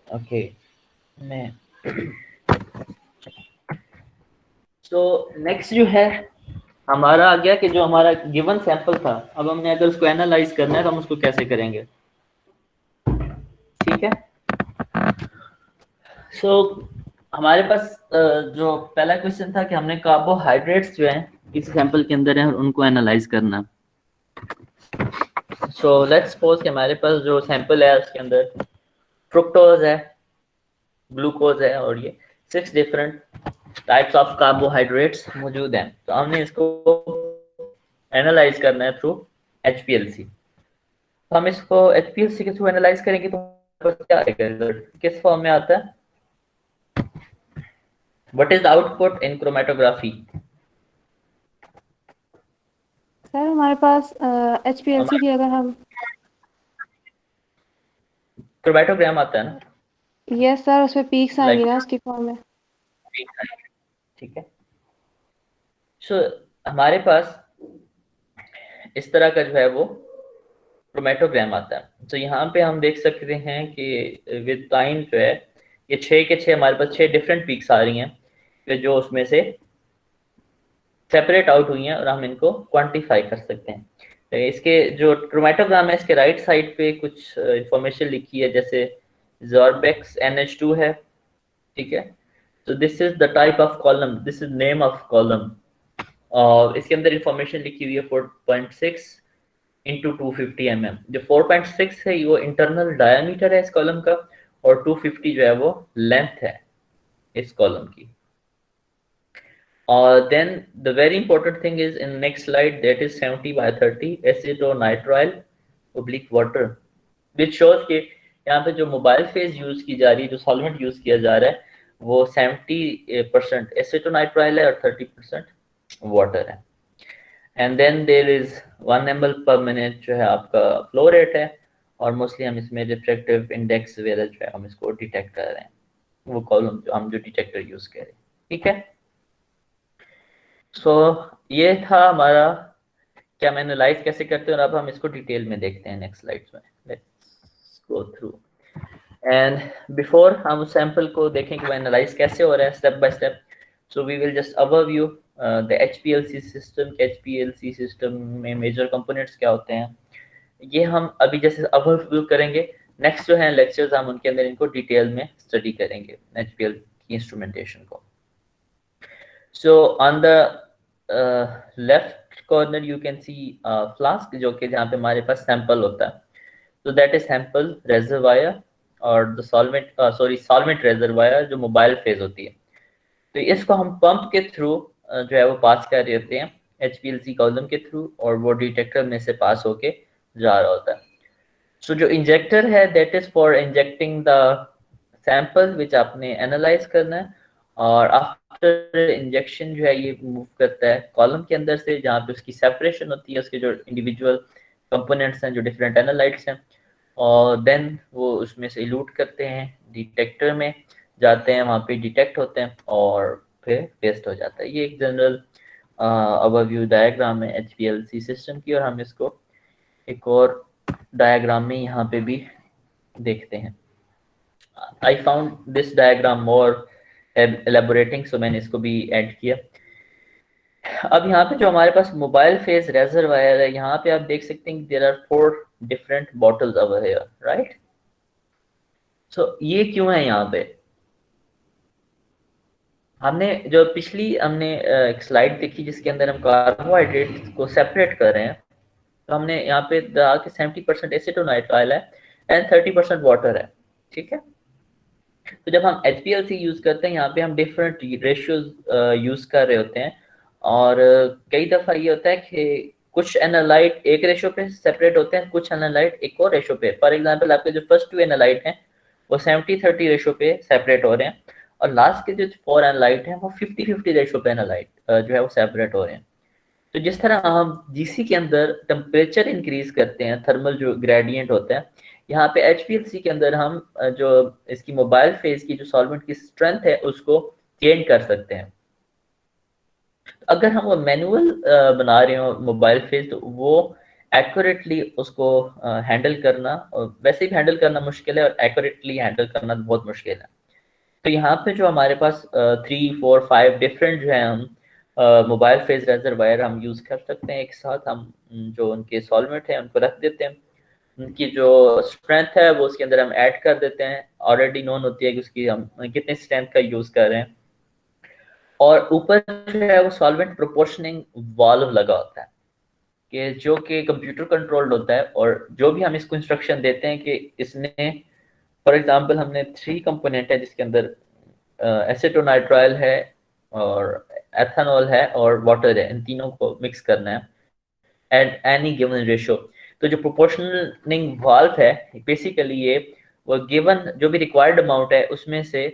ओके, मैं तो नेक्स्ट जो है हमारा आ गया कि जो हमारा गिवन सैंपल था, अब हमने अगर उसको एनालाइज करना है तो हम उसको कैसे करेंगे। ठीक है, सो हमारे पास जो पहला क्वेश्चन था कि हमने कार्बोहाइड्रेट्स जो हैं किसी सैंपल के अंदर हैं और उनको एनालाइज करना। सो लेट्स सपोज कि हमारे पास जो सैंपल है उसके अंदर फ्रुक्टोज है, ग्लूकोज है, और ये 6 डिफरेंट टाइप्स ऑफ कार्बोहाइड्रेट्स मौजूद हैं। तो हमने इसको एनालाइज करना है थ्रू HPLC। तो हम इसको HPLC के थ्रू एनालाइज करेंगे तो क्या आएगा रिजल्ट, किस फॉर्म में आता है? What is the output in chromatography? Sir हमारे पास HPLC की अगर हम क्रोमैटोग्राम आता है ना, यस सर, उसमें पीक्स आएंगी ना उसकी फॉर्म में। ठीक है। सो हमारे पास इस तरह का जो है वो क्रोमेटोग्राम आता है। तो यहाँ पे हम देख सकते हैं कि विद टाइम जो है ये 6 के 6 हमारे पास 6 डिफरेंट पीक्स आ रही हैं जो उसमें से सेपरेट आउट हुई हैं और हम इनको क्वांटिफाई कर सकते हैं। तो इसके जो क्रोमेटोग्राम है इसके राइट साइड पे कुछ इंफॉर्मेशन लिखी है, जैसे ज़ॉर्बेक्स NH2 है, ठीक है। तो this is the type of column, this is name of column, और इसके अंदर इंफॉर्मेशन लिखी हुई है 4.6 इंटू 250 mm। जो 4.6 है वो इंटरनल डायमीटर है इस कॉलम का, और 250 जो है वो लेंथ है इस कॉलम की। और then the very important thing is in next slide, that is 70/30 acetonitrile oblique water, which shows कि यहाँ पे जो मोबाइल फेज यूज की जा रही है, जो सॉल्वेंट यूज किया जा रहा है वो 70% एसिटोनाइट्राइल है और 30% वाटर है। And then there is 1 ml per minute जो है आपका फ्लो रेट है, और मोस्टली हम इसमें रिफ्रैक्टिव इंडेक्स वगैरह जो है हम इसको डिटेक्ट कर रहे हैं, वो कॉलम जो हम जो डिटेक्टर यूज कर रहे हैं, ठीक है। सो ये था हमारा कि हम एनालाइज कैसे करते हैं, और अब हम इसको डिटेल में देखते हैं नेक्स्ट स्लाइड्स में। Let's go through. And before हम उस सैंपल को देखें कि वो एनालाइज कैसे हो रहा है step by step, so we will just overview the HPLC system. HPLC system में मेजर कंपोनेंट्स क्या होते हैं, ये हम अभी जैसे ओवरव्यू करेंगे। नेक्स्ट जो है लेक्चर्स हम उनके अंदर इनको डिटेल में स्टडी करेंगे HPL की इंस्ट्रूमेंटेशन को। So on the left corner you can C flask, जो कि जहाँ पे हमारे पास सैंपल होता है, तो दैट इज सैंपल रेजरवायर और द सॉल्वेंट रेजरवायर जो मोबाइल फेज होती है। तो इसको हम पंप के थ्रू जो है वो पास कर रहे होते हैं HPLC कॉलम के थ्रू, और वो डिटेक्टर में से पास होके जा रहा होता है। सो जो इंजेक्टर है that is for injecting the sample विच आपने एनालाइज करना है, और आफ्टर इंजेक्शन जो है ये मूव करता है कॉलम के अंदर से, जहाँ पे उसकी सेपरेशन होती है, उसके जो इंडिविजुअल कंपोनेंट्स हैं, जो डिफरेंट एनालाइट्स हैं, और देन वो उसमें से इल्यूट करते हैं, डिटेक्टर में जाते हैं, वहाँ पे डिटेक्ट होते हैं और फिर पेस्ट हो जाता है। ये एक जनरल ओवरव्यू डायग्राम है HPLC सिस्टम की, और हम इसको एक और डायग्राम में यहाँ पे भी देखते हैं। आई फाउंड दिस डायग्राम मोर एलेबोरेटिंग, सो मैंने इसको भी ऐड किया। अब यहाँ पे जो हमारे पास मोबाइल फेज रेजरवायर है, यहाँ पे आप देख सकते हैं there are 4 different bottles over here, right. So ये क्यों है यहाँ पे, हमने जो पिछली एक स्लाइड देखी जिसके अंदर हम कार्बोहाइड्रेट को सेपरेट कर रहे हैं, तो हमने यहाँ पे कहा कि 70% एसिटोनाइट्राइल है एंड 30% वाटर है, ठीक है। तो जब हम HPLC यूज करते हैं, यहाँ पे हम डिफरेंट रेशियोज यूज कर रहे होते हैं, और कई दफा ये होता है कि कुछ एनालाइट एक रेशियो पे सेपरेट होते हैं, कुछ एनालाइट एक और रेशियो पे। फॉर एग्जांपल आपके जो फर्स्ट 2 एनालाइट हैं वो 70-30 रेशियो पे सेपरेट हो रहे हैं, और लास्ट के जो 4 एनालाइट हैं वो 50-50 रेशियो पे एनालाइट जो है वो सेपरेट हो रहे हैं। तो जिस तरह हम GC के अंदर टेम्परेचर इंक्रीज करते हैं, थर्मल जो ग्रेडियंट होता है, यहाँ पे HPLC के अंदर हम जो इसकी मोबाइल फेज की जो सॉल्वेंट की स्ट्रेंथ है उसको चेंज कर सकते हैं। अगर हम वो मैनुअल बना रहे हो मोबाइल फेज, तो वो एक्यूरेटली उसको हैंडल करना, वैसे भी हैंडल करना मुश्किल है और एक्यूरेटली हैंडल करना बहुत मुश्किल है। तो यहाँ पे जो हमारे पास 3, 4, 5 डिफरेंट जो है हम मोबाइल फेज रेजरवायर हम यूज कर सकते हैं एक साथ। हम जो उनके सॉल्वेंट है उनको रख देते हैं, उनकी जो स्ट्रेंथ है वो उसके अंदर हम ऐड कर देते हैं, ऑलरेडी नोन होती है कि उसकी हम कितने स्ट्रेंथ का यूज कर रहे हैं, और ऊपर जो है वो सॉल्वेंट प्रोपोर्शनिंग वाल्व लगा होता है कि जो कि कंप्यूटर कंट्रोल्ड होता है, और जो भी हम इसको इंस्ट्रक्शन देते हैं कि इसने फॉर एग्जांपल हमने 3 कंपोनेंट है जिसके अंदर एसिटोनाइट्राइल है और एथेनॉल है और वाटर है, इन तीनों को मिक्स करना है एट एनी गिवन रेशियो। तो जो प्रोपोर्शनिंग वाल्व है बेसिकली ये वो गिवन जो भी रिक्वायर्ड अमाउंट है उसमें से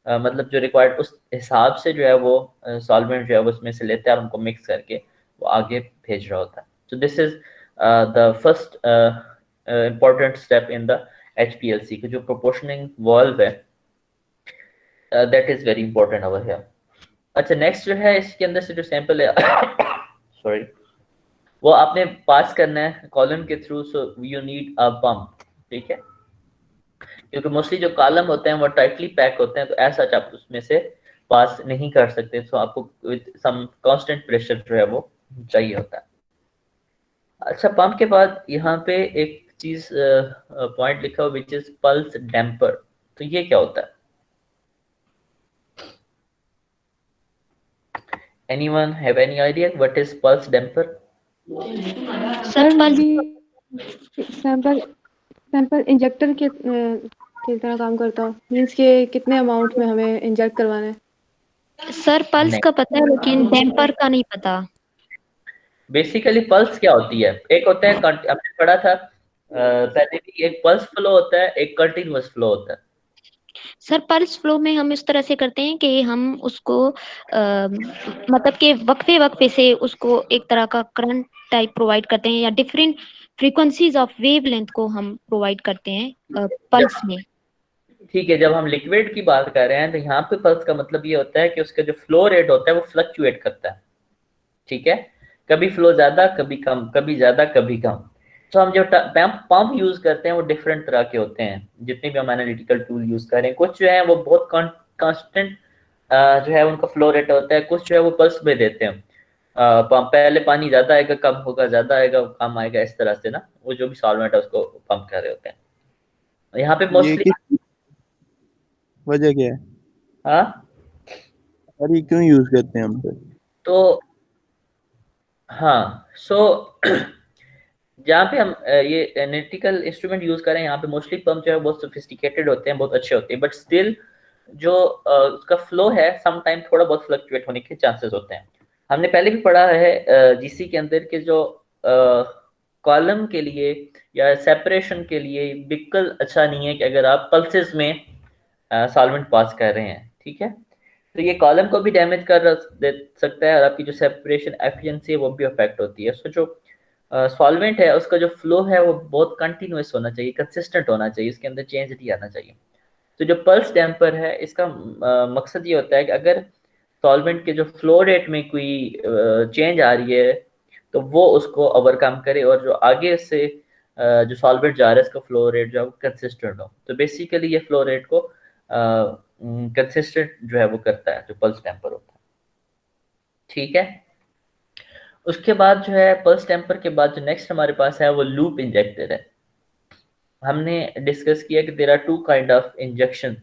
मतलब जो रिक्वायर्ड उस हिसाब से जो है वो सॉल्वेंट जो है वो उसमें से लेता है और उनको मिक्स करके वो आगे भेज रहा होता है। So this is the first important step in the HPLC की जो प्रोपोर्शनिंग वाल्व है, that is very important over here. अच्छा, नेक्स्ट जो है इसके अंदर से जो सैंपल है सॉरी वो आपने पास करना है कॉलम के through, so you need a pump, ठीक है, क्योंकि मोस्टली जो कॉलम होते हैं वो टाइटली पैक होते हैं, तो ऐसा आप उसमें से पास नहीं कर सकते, तो आपको विद सम कांस्टेंट प्रेशर जो है वो चाहिए होता है। अच्छा, पंप के बाद यहाँ पे एक चीज पॉइंट लिखा हुआ विच इज पल्स डैम्पर, तो ये क्या होता है? Anyone have any idea what is pulse damper? Sir sample sample injector के तरह काम करता हो, मीन्स के कितने अमाउंट में हमें इंजेक्ट करवाना है। सर पल्स का पता है लेकिन डैम्पर का नहीं पता। बेसिकली पल्स क्या होती है? एक होता है आपने पढ़ा था पहले भी, एक पल्स फ्लो होता है, एक कंटिन्यूअस फ्लो होता है। सर पल्स फ्लो में हम इस तरह से करते हैं कि हम उसको मतलब कि वक्फे वक्फे से उसको एक तरह का करंट टाइप प्रोवाइड करते हैं, या डिफरेंट फ्रीक्वेंसीज ऑफ वेवलेंथ को हम प्रोवाइड करते हैं पल्स में। ठीक है, जब हम लिक्विड की बात कर रहे हैं तो यहाँ पे पल्स का मतलब ये होता है कि उसका जो फ्लो रेट होता है वो फ्लक्चुएट करता है, ठीक है, कभी फ्लो ज्यादा कभी कम, कभी ज्यादा कभी कम। तो हम जो पंप यूज करते हैं वो डिफरेंट तरह के होते हैं, जितने भी हम एनालिटिकल टूल यूज कर रहे हैं, कुछ जो है वो बहुत कांस्टेंट जो है उनका फ्लो रेट होता है, कुछ जो है वो पल्स में देते हैं। पंप पहले पानी ज्यादा आएगा, कम होगा, ज्यादा आएगा, कम आएगा, इस तरह से ना, वो जो भी सॉल्वेंट है उसको पंप कर रहे होते हैं यहाँ पे ये मोस्टली। किस वजह क्या है? हाँ, और ये क्यों यूज करते हैं हम पे? तो हाँ, सो जहाँ पे हम ये एनालिटिकल इंस्ट्रूमेंट यूज करें, यहाँ पे मोस्टली पंप जो है बहुत सोफिस्टिकेटेड होते हैं, बहुत अच्छे होते हैं, बट स्टिल जो उसका फ्लो है सम टाइम थोड़ा बहुत फ्लक्चुएट होने के चांसेस होते हैं। हमने पहले भी पढ़ा है जीसी के अंदर के जो कॉलम के लिए या सेपरेशन के लिए बिल्कुल अच्छा नहीं है कि अगर आप पल्सेस में सॉल्वेंट पास कर रहे हैं, ठीक है, तो ये कॉलम को भी डैमेज कर दे सकता है और आपकी जो सेपरेशन एफिशिएंसी है वो भी अफेक्ट होती है। सो जो सॉल्वेंट है उसका जो फ्लो है वो बहुत कंटिन्यूअस होना चाहिए, कंसिस्टेंट होना चाहिए, इसके अंदर चेंज नहीं आना चाहिए। तो जो पल्स डैम्पर है इसका मकसद ये होता है कि अगर सॉल्वेंट के जो फ्लो रेट में कोई चेंज आ रही है तो वो उसको ओवरकम करे, और जो आगे से जो सॉल्वेंट जा रहा है इसका फ्लो रेट जो है वो कंसिस्टेंट हो। तो बेसिकली ये फ्लो रेट को कंसिस्टेंट जो है वो करता है, जो पल्स डैम्पर होता है, ठीक है। उसके बाद जो है पल्स टेम्पर के बाद जो नेक्स्ट हमारे पास है वो लूप इंजेक्टर है। हमने डिस्कस किया कि there are two kind of injection,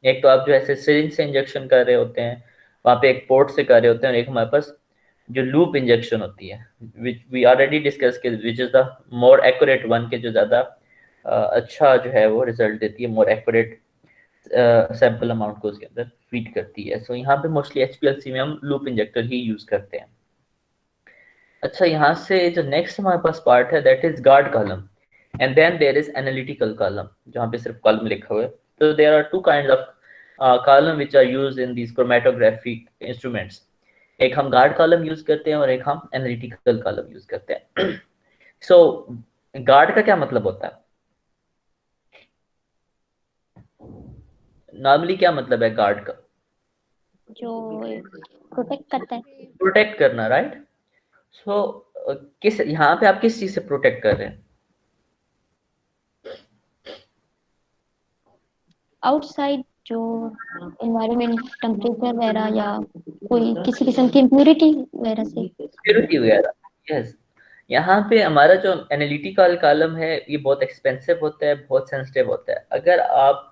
एक तो आप जो ऐसे सिरिंज से इंजेक्शन कर रहे होते हैं, वहाँ पे एक पोर्ट से कर रहे होते हैं, और एक हमारे पास जो लूप इंजेक्शन होती है विच वी ऑलरेडी डिस्कस के, which is the more accurate one, के जो ज़्यादा अच्छा जो है वो रिजल्ट देती है, मोर एक्यूरेट सैंपल अमाउंट को उसके अंदर फीड करती है। सो यहाँ पे मोस्टली एचपीएलसी में हम लूप इंजेक्टर ही यूज़ करते हैं। अच्छा, यहाँ से जो नेक्स्ट हमारे पास पार्ट है that is guard column, and then there is analytical column, जहाँ पे सिर्फ कॉलम लिखा हुआ है। तो there are two kinds of column which are used in these chromatographic instruments. एक हम गार्ड कॉलम यूज करते हैं और एक हम एनालिटिकल कॉलम यूज करते हैं। सो गार्ड का क्या मतलब होता है? नॉर्मली क्या मतलब है गार्ड का? जो प्रोटेक्ट करता है। प्रोटेक्ट करना, राइट। सो किस यहाँ पे आप किस चीज से प्रोटेक्ट कर रहे हैं? आउटसाइड जो एनवायरनमेंट टेम्परेचर वगैरह, या कोई किसी किस्म की इम्प्योरिटी वगैरह से। सिक्योरिटी वगैरह, यस। यहाँ पे हमारा जो एनालिटिकल कॉलम है ये बहुत एक्सपेंसिव होता है, बहुत सेंसिटिव होता है। अगर आप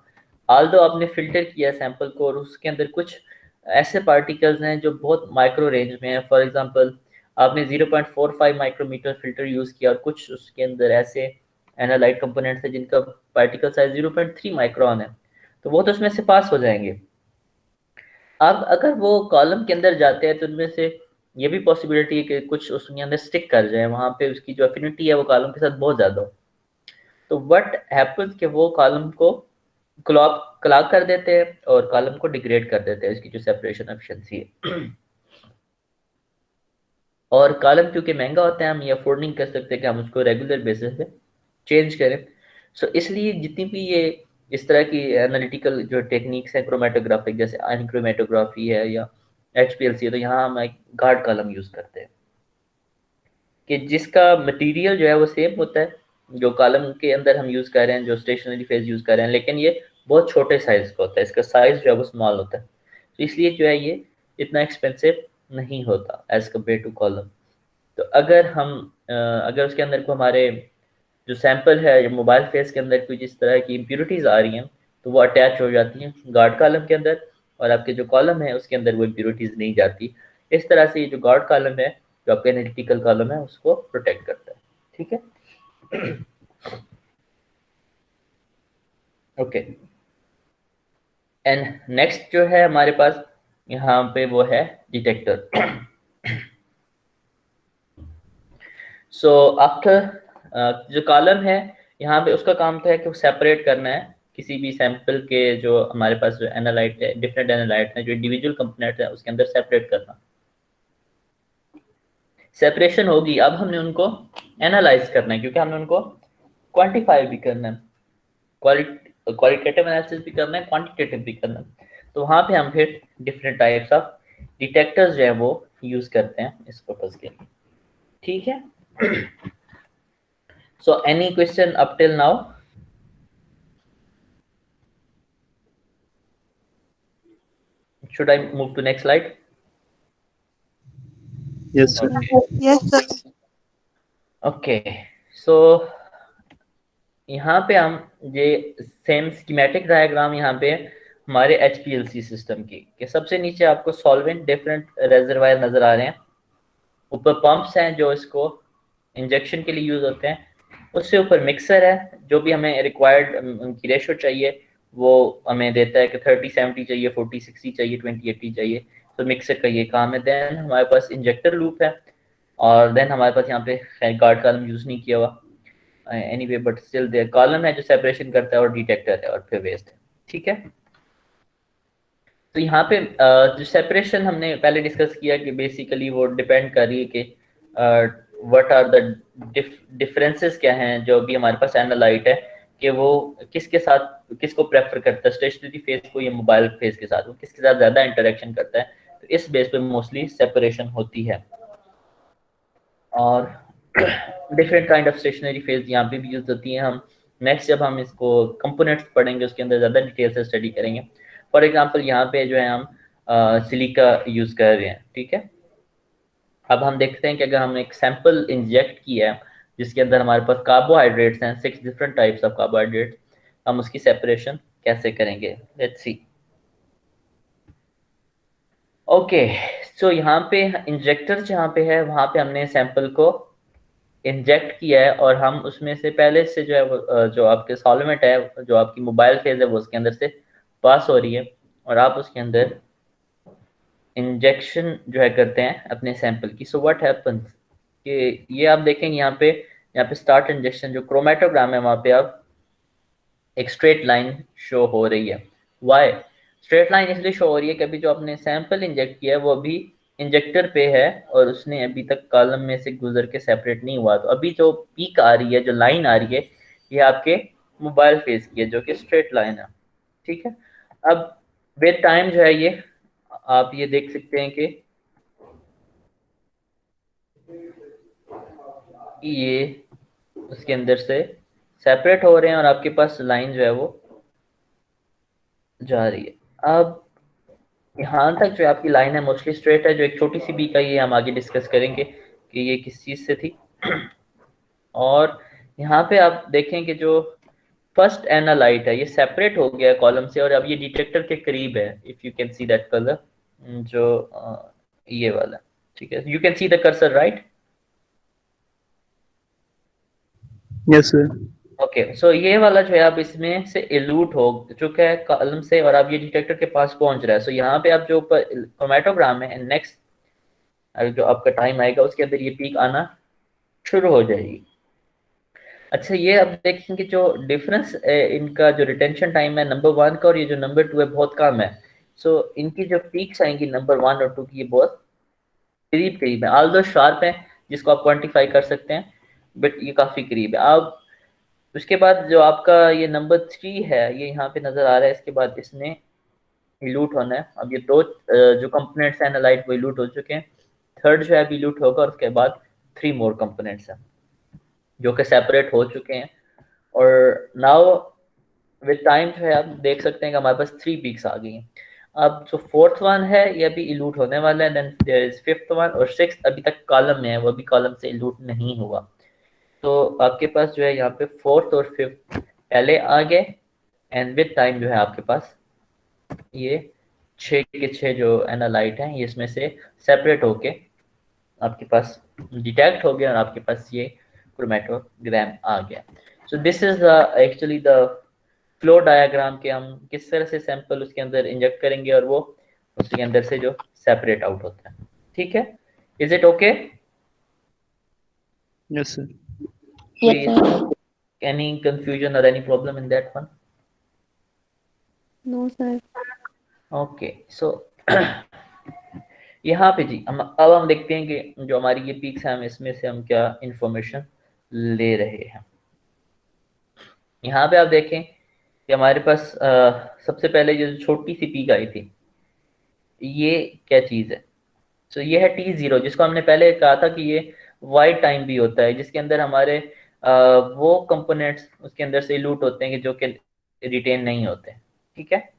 आल्दो आपने फिल्टर किया सैंपल को और उसके अंदर कुछ ऐसे पार्टिकल्स हैं जो बहुत माइक्रो रेंज में है, फॉर एग्जांपल आपने 0.45 माइक्रोमीटर फिल्टर यूज किया और कुछ उसके अंदर ऐसे एनालाइट कंपोनेंट्स है जिनका पार्टिकल साइज 0.3 माइक्रोन है, तो वो तो उसमें से पास हो जाएंगे। अब अगर वो कॉलम के अंदर जाते हैं तो उनमें से ये भी पॉसिबिलिटी है कि कुछ उसके अंदर स्टिक कर जाए, वहां पे उसकी जो एफिनिटी है वो कॉलम के साथ बहुत ज्यादा हो, तो व्हाट हैपेंस कि वो कॉलम को क्लॉग कर देते हैं और कॉलम को डिग्रेड कर देते हैं, इसकी जो सेपरेशन एफिशिएंसी है। और कॉलम क्योंकि महंगा होता है, हम ये अफोर्ड नहीं कर सकते कि हम उसको रेगुलर बेसिस पे चेंज करें। सो इसलिए जितनी भी ये इस तरह की एनालिटिकल जो टेक्निक्स हैं क्रोमेटोग्राफिक, जैसे एनक्रोमेटोग्राफी है या एचपीएलसी है, तो यहाँ हम एक गार्ड कॉलम यूज करते हैं। कि जिसका मटेरियल जो है वो सेम होता है, जो कॉलम के अंदर हम यूज़ कर रहे हैं, जो स्टेशनरी फेज यूज़ कर रहे हैं, लेकिन ये बहुत छोटे साइज़ का होता है, इसका साइज़ जो है वो स्मॉल होता है, तो इसलिए जो है ये इतना एक्सपेंसिव नहीं होता एज़ कम्पेयर टू कॉलम। तो अगर उसके अंदर को हमारे जो सैंपल है या मोबाइल फेस के अंदर कोई जिस तरह की इम्प्योरिटीज़ आ रही हैं तो वो अटैच हो जाती हैं गार्ड कॉलम के अंदर, और आपके जो कॉलम है उसके अंदर वो इम्प्योरिटीज़ नहीं जाती। इस तरह से ये जो गार्ड कॉलम है, जो आपका एनालिटिकल कॉलम है, उसको प्रोटेक्ट करता है। ठीक है, ओके। एंड नेक्स्ट जो है हमारे पास यहाँ पे वो है डिटेक्टर। सो आफ्टर जो कॉलम है यहाँ पे उसका काम तो है कि सेपरेट करना है किसी भी सैंपल के, जो हमारे पास जो एनालाइट है, डिफरेंट एनालाइट है, जो इंडिविजुअल कंपोनेंट है उसके अंदर सेपरेट करना। सेपरेशन होगी, अब हमने उनको एनालाइज करना है, क्योंकि हमने उनको क्वांटिफाई भी करना है, क्वालिटेटिव एनालिसिस भी करना है, क्वांटिटेटिव भी करना है। तो वहाँ पे हम फिर डिफरेंट टाइप्स ऑफ डिटेक्टर्स जो है वो यूज करते हैं इस पर्पज के लिए। ठीक है, so any question up till now? Should I move to next slide? Yes, sir. Yes, sir. Okay, so यहाँ पे हम ये सेम स्कीमेटिक डायग्राम यहाँ पे हमारे HPLC सिस्टम की, कि सबसे नीचे आपको सॉल्वेंट डिफरेंट रेजरवायर नजर आ रहे हैं, ऊपर पंप्स हैं जो इसको इंजेक्शन के लिए यूज होते हैं, उससे ऊपर मिक्सर है, जो भी हमें रिक्वायर्ड उनकी रेशो चाहिए वो हमें देता है कि 30-70 चाहिए, 40-60 चाहिए, 20-80 चाहिए, तो मिक्सर का ये काम है। देन हमारे पास इंजेक्टर लूप है, और देन हमारे पास यहाँ पे गार्ड कॉलम यूज नहीं किया हुआ anyway, but still there column है जो सेपरेशन करता है, और डिटेक्टर है, और फिर वेस्ट है। ठीक है, तो यहाँ पे जो सेपरेशन हमने पहले डिस्कस किया कि बेसिकली वो डिपेंड कर रही है कि व्हाट आर द डिफरेंसेस क्या हैं, जो भी हमारे पास एनालाइट है कि वो किसके साथ किसको प्रेफर करता है, स्टेशनरी फेज को या मोबाइल फेज के साथ, वो किसके साथ ज़्यादा इंटरेक्शन करता है, तो इस बेस पे मोस्टली सेपरेशन होती है। और different kind of stationary phase यहाँ पे भी यूज होती हैं। हम नेक्स्ट जब हम इसको कंपोनेंट्स पढ़ेंगे उसके अंदर ज़्यादा डिटेल से स्टडी करेंगे। फॉर एग्जांपल यहाँ पे जो है हम सिलिका यूज़ कर रहे हैं। ठीक है, अब हम देखते हैं कि अगर हमने एक सैंपल इंजेक्ट किया है जिसके अंदर हमारे पास कार्बोहाइड्रेट्स हैं, 6 डिफरेंट टाइप्स ऑफ कार्बोहाइड्रेट्स, हम उसकी सेपरेशन कैसे करेंगे, लेट्स सी। ओके, सो यहाँ पे इंजेक्टर जहाँ पे है वहाँ पे हमने सैंपल को इंजेक्ट किया है, और हम उसमें से पहले से जो है जो आपके सॉल्वेंट है, जो आपकी मोबाइल फेज है, वो उसके अंदर से पास हो रही है, और आप उसके अंदर इंजेक्शन जो है करते हैं अपने सैंपल की। सो व्हाट हैपेंस कि ये आप देखेंगे यहाँ पे स्टार्ट इंजेक्शन जो क्रोमेटोग्राम है, वहाँ पे आप एक स्ट्रेट लाइन शो हो रही है। वाई स्ट्रेट लाइन इसलिए शो हो रही है कि अभी जो आपने सैंपल इंजेक्ट किया है वो अभी इंजेक्टर पे है, और उसने अभी तक कॉलम में से गुजर के सेपरेट नहीं हुआ। तो अभी जो पीक आ रही है, जो लाइन आ रही है, ये आपके मोबाइल फेज की है, जो कि स्ट्रेट लाइन है। ठीक है, अब विद टाइम जो है ये आप ये देख सकते हैं कि ये उसके अंदर से सेपरेट हो रहे हैं, और आपके पास लाइन जो है वो जा रही है। अब यहाँ तक जो आपकी लाइन है मोस्टली स्ट्रेट है, जो एक छोटी सी बी का ये हम आगे डिस्कस करेंगे कि ये किस चीज़ से थी। और यहाँ पे आप देखें कि जो फर्स्ट एनालाइट है ये सेपरेट हो गया कॉलम से, और अब ये डिटेक्टर के करीब है। If you can see that colour, जो ये वाला, ठीक है, you can see the cursor right. Yes sir. Okay, so ये वाला जो है आप इसमें से इल्यूट हो चुका है कॉलम से, और अब ये डिटेक्टर के पास पहुंच रहा है। सो यहाँ पे आप जो ऊपर क्रोमेटोग्राम है, नेक्स्ट जो आपका टाइम आएगा उसके अंदर ये पीक आना शुरू हो जाएगी। अच्छा, ये अब देखेंगे जो डिफरेंस इनका जो रिटेंशन टाइम है नंबर 1 का और ये जो नंबर 2 है बहुत कम है। सो इनकी जो पीक्स आएंगी नंबर 1 और 2 की, ये बहुत करीब करीब है, ऑल्दो शार्प है जिसको आप क्वांटिफाई कर सकते हैं, बट ये काफ़ी करीब है। अब उसके बाद जो आपका ये नंबर 3 है ये यहाँ पे नज़र आ रहा है, इसके बाद इसने इल्यूट होना है। अब ये दो जो कंपोनेंट्स हैं एनालाइट वो इल्यूट हो चुके हैं, थर्ड जो है अभी इल्यूट होगा, और उसके बाद 3 more components हैं जो कि सेपरेट हो चुके हैं। और नाउ विद टाइम जो है आप देख सकते हैं कि हमारे पास 3 पीक्स आ गई हैं। अब जो 4th वन है ये अभी इलूट होने वाला है, then there is 5th one, और 6th अभी तक कॉलम में है, वो अभी कॉलम से इलूट नहीं हुआ। तो आपके पास जो है यहाँ पे 4th और 5th पहले आ गए, एंड विद टाइम जो है आपके पास ये 6 के 6 जो एनालाइट हैं ये इसमें से सेपरेट होके आपके पास डिटेक्ट हो गया और आपके पास ये क्रोमेटोग्राम आ गया। सो this is actually the flow diagram के हम किस तरह से सैंपल उसके अंदर इंजेक्ट करेंगे और वो उसके अंदर से जो सेपरेट आउट होता है। ठीक है, is it okay? Yes sir. Yes, sir. Any confusion or any problem in that one? No sir. Okay, so यहाँ पे जी अब हम देखते हैं कि जो हमारी ये पीक्स हैं हम इसमें से हम क्या इंफॉर्मेशन ले रहे हैं। यहाँ पे आप देखें कि हमारे पास सबसे पहले जो छोटी सी पीक आई थी ये क्या चीज़ है? सो ये है T0, जिसको हमने पहले कहा था कि ये वाइड टाइम भी होता है, जिसके अंदर हमारे वो कंपोनेंट्स उसके अंदर से लूट होते हैं कि जो कि रिटेन नहीं होते। ठीक है,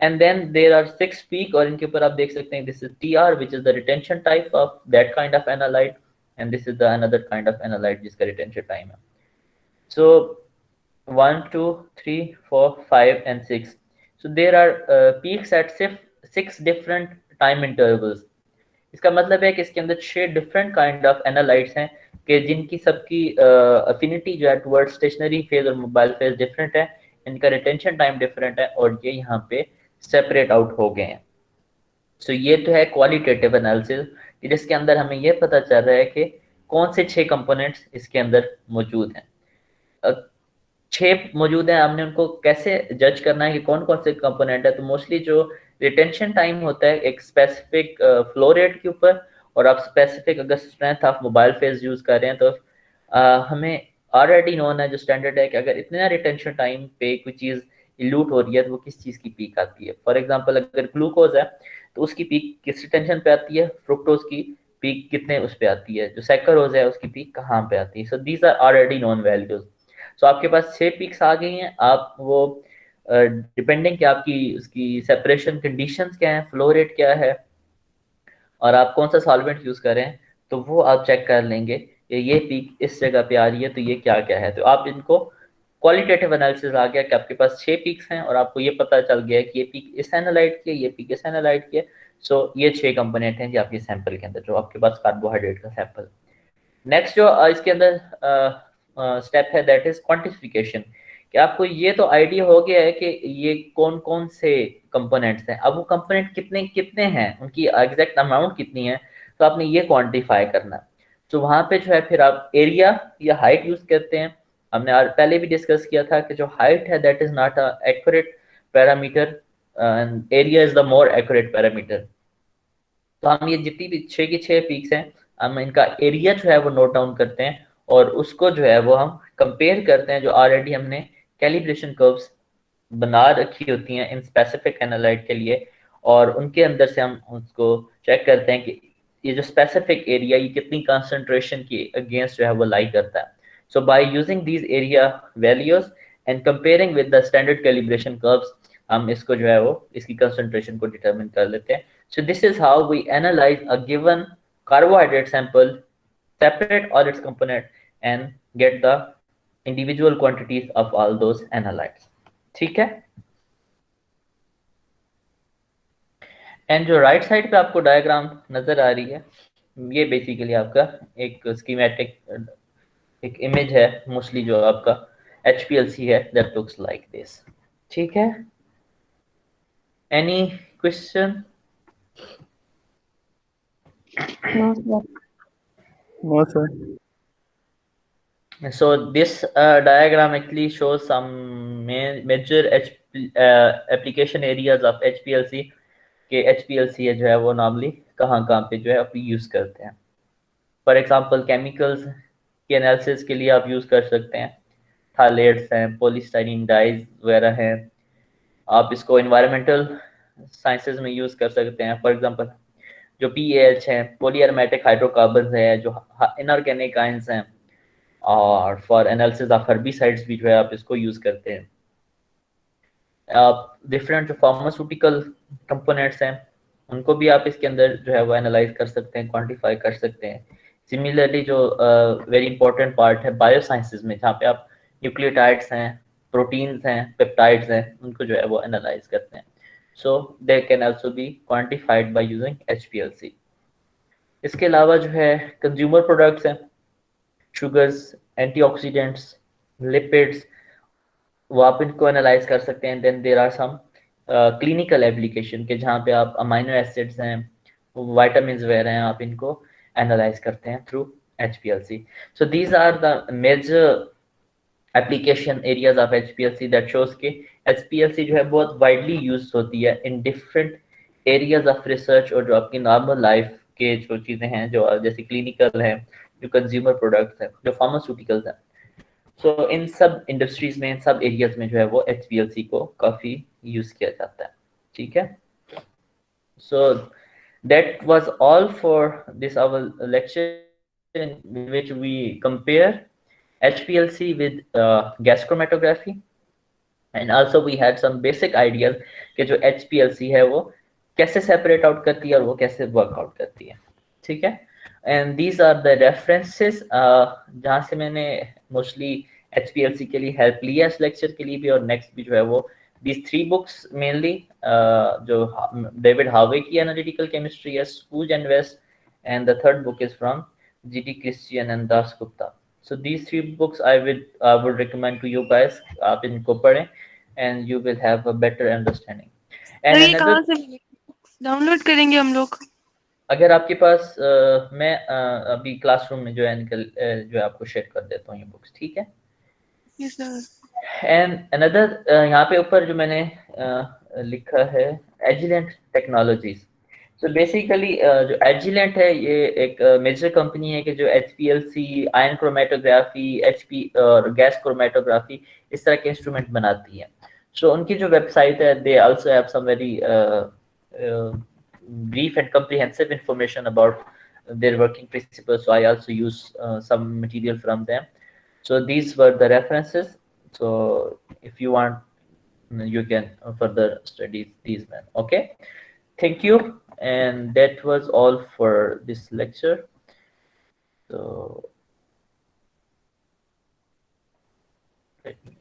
and then there are 6 peak, और इनके ऊपर आप देख सकते हैं this is TR which is the retention type of that kind of analyte, and this is the another kind of analyte जिसका रिटेंशन टाइम है। So 1 2 3 4 5 and 6, so there are peaks at 6 different time intervals। इसका मतलब है कि इसके अंदर 6 different kind of एनालाइट्स हैं कि जिनकी सबकी अफिनिटी जो है टुवर्ड स्टेशनरी फेज और मोबाइल फेज डिफरेंट है, इनका रिटेंशन टाइम डिफरेंट है, और ये यहाँ पे सेपरेट आउट हो गए हैं। सो ये तो है क्वालिटेटिव एनालिसिस, जिसके अंदर हमें ये पता चल रहा है कि कौन से 6 कंपोनेंट्स इसके अंदर मौजूद हैं। 6 मौजूद हैं, हमने उनको कैसे जज करना है कि कौन कौन से कंपोनेंट है? तो मोस्टली जो रिटेंशन टाइम होता है एक स्पेसिफिक फ्लो रेट के ऊपर, और आप स्पेसिफिक अगर strength of mobile phase use कर रहे हैं तो हमें ऑलरेडी नोन है जो स्टैंडर्ड है कि अगर इतना रिटेंशन टाइम पे कोई चीज़ इल्यूट हो रही है तो वो किस चीज़ की पीक आती है। फॉर एग्जांपल अगर ग्लूकोज है तो उसकी पीक किस रिटेंशन पे आती है, फ्रुक्टोज की पीक कितने उस पे आती है, जो सैकरोज है उसकी पीक कहाँ पे आती है। So these are already known values. So आपके पास 6 पीक्स आ गई हैं, आप वो डिपेंडिंग कि आपकी उसकी सेपरेशन कंडीशंस क्या है, फ्लो रेट क्या है, और आप कौन सा सॉल्वेंट यूज कर रहे हैं, तो वो आप चेक कर लेंगे कि ये पीक इस जगह पे आ रही है तो ये क्या क्या है। तो आप इनको क्वालिटेटिव एनालिसिस आ गया कि आपके पास 6 पीक्स हैं और आपको ये पता चल गया है कि ये पीक इस एनालाइट की है, ये पीक इस एनालाइट की है। सो ये 6 कंपोनेंट हैं जो आपके सैंपल के अंदर, जो आपके पास कार्बोहाइड्रेट का सैंपल। नेक्स्ट जो इसके अंदर स्टेप है दैट इज क्वांटिफिकेशन, कि आपको ये तो आइडिया हो गया है कि ये कौन कौन से कंपोनेंट्स हैं। अब वो कंपोनेंट कितने कितने हैं, उनकी एग्जैक्ट अमाउंट कितनी है, तो आपने ये क्वांटिफाई करना है। तो वहाँ पे जो है फिर आप एरिया या हाइट यूज करते हैं। हमने पहले भी डिस्कस किया था कि जो हाइट है that is not a accurate parameter, area is the more accurate parameter. तो हम ये जितनी भी 6 की 6 पीक्स हैं हम इनका एरिया जो है वो नोट डाउन करते हैं, और उसको जो है वो हम कंपेयर करते हैं जो ऑलरेडी हमने कैलिब्रेशन कर्व्स बना रखी होती हैं इन स्पेसिफिक एनालाइट के लिए, और उनके अंदर से हम उसको चेक करते हैं कि ये जो स्पेसिफिक एरिया ये कितनी कंसंट्रेशन की अगेंस्ट जो है वो लाई करता है। So by using these area values and comparing with the standard calibration curves हम इसको जो है वो इसकी कंसंट्रेशन को डिटरमिन कर लेते हैं। So this is how we analyze a given carbohydrate sample, separate all its components, and get the individual quantities of all those analytes. ठीक है? एंड जो राइट साइड पे आपको डायग्राम नजर आ रही है ये बेसिकली आपका एक स्कीमेटिक एक इमेज है, मोस्टली जो आपका HPLC है that looks like this. ठीक है? Any question? No, sir. No sir. So this diagram actually shows some major application areas of HPLC के HPLC जो है वो नॉर्मली कहाँ कहाँ पे जो है आप यूज़ करते हैं। फॉर एग्जांपल केमिकल्स के एनालिसिस के लिए आप यूज़ कर सकते हैं, थालेट्स हैं, पॉलीस्टाइरीन डाइज वगैरह हैं। आप इसको इन्वायरमेंटल साइंसेज में यूज़ कर सकते हैं। फॉर एग्जांपल जो PAH है, पॉलीएरोमेटिक हाइड्रोकार्बन है, जो इनऑर्गेनिक आयंस हैं, और फॉर एनालिसिस ऑफ हर्बिसाइड्स भी जो है आप इसको यूज करते हैं। आप डिफरेंट जो फार्मास्यूटिकल कंपोनेंट्स हैं उनको भी आप इसके अंदर जो है वो एनालाइज कर सकते हैं, क्वांटिफाई कर सकते हैं। सिमिलरली जो वेरी इंपॉर्टेंट पार्ट है बायोसाइंसेस में, जहाँ पे आप न्यूक्लियोटाइड्स हैं, प्रोटीन्स हैं, पेप्टाइड्स हैं, उनको जो है वो एनालाइज करते हैं। So they can also be quantified by using HPLC। इसके अलावा जो है कंज्यूमर प्रोडक्ट्स हैं, शुगर्स, एंटीऑक्सीडेंट्स, लिपिड्स, वो आप इनको एनालाइज कर सकते हैं। Then there are some clinical application के जहाँ पे आप अमाइनो एसिड्स हैं, विटामिन्स वगैरह हैं, आप इनको एनालाइज करते हैं through HPLC। So these are the major application areas of HPLC that shows के HPLC जो है बहुत वाइडली यूज होती है in different areas of research, और जो आपकी नॉर्मल लाइफ के जो चीज़ें हैं, जो जैसे क्लिनिकल है, जो कंज्यूमर प्रोडक्ट्स हैं, जो फार्मास्यूटिकल्स हैं, सो इन सब इंडस्ट्रीज में, इन सब एरियाज में जो है वो HPLC को काफ़ी यूज किया जाता है। ठीक है, so that was all for this hour lecture in which we compare HPLC with gas chromatography, and also we had some basic ideas कि जो HPLC है वो कैसे separate out करती है और वो कैसे work out करती है। ठीक है, and these are the references जहाँ से मैंने mostly HPLC के लिए help लिया इस lecture के लिए भी, और next भी जो है वो these 3 books mainly जो David Harvey की analytical chemistry है, Spooge and West, and the third book is from GD Christian and Das Gupta. So these 3 books I would recommend to you guys. आप इनको पढ़ें and you will have a better understanding. And ये another, कहाँ से download करेंगे हम लोग? अगर आपके पास मैं अभी क्लासरूम में जो है जो है आपको शेयर कर देता हूँ ये बुक्स। ठीक है, Yes, sir. एंड अनदर यहाँ पे ऊपर जो मैंने लिखा है एजिलेंट टेक्नोलॉजीज। सो बेसिकली जो एजिलेंट है ये एक मेजर कंपनी है कि जो HPLC, आयन क्रोमेटोग्राफी, HP और गैस क्रोमेटोग्राफी इस तरह के इंस्ट्रूमेंट बनाती है। सो उनकी जो वेबसाइट है, they also have some very brief and comprehensive information about their working principles, so I also use some material from them. So these were the references. So if you want, you can further study these men. Okay, thank you, and that was all for this lecture. So let me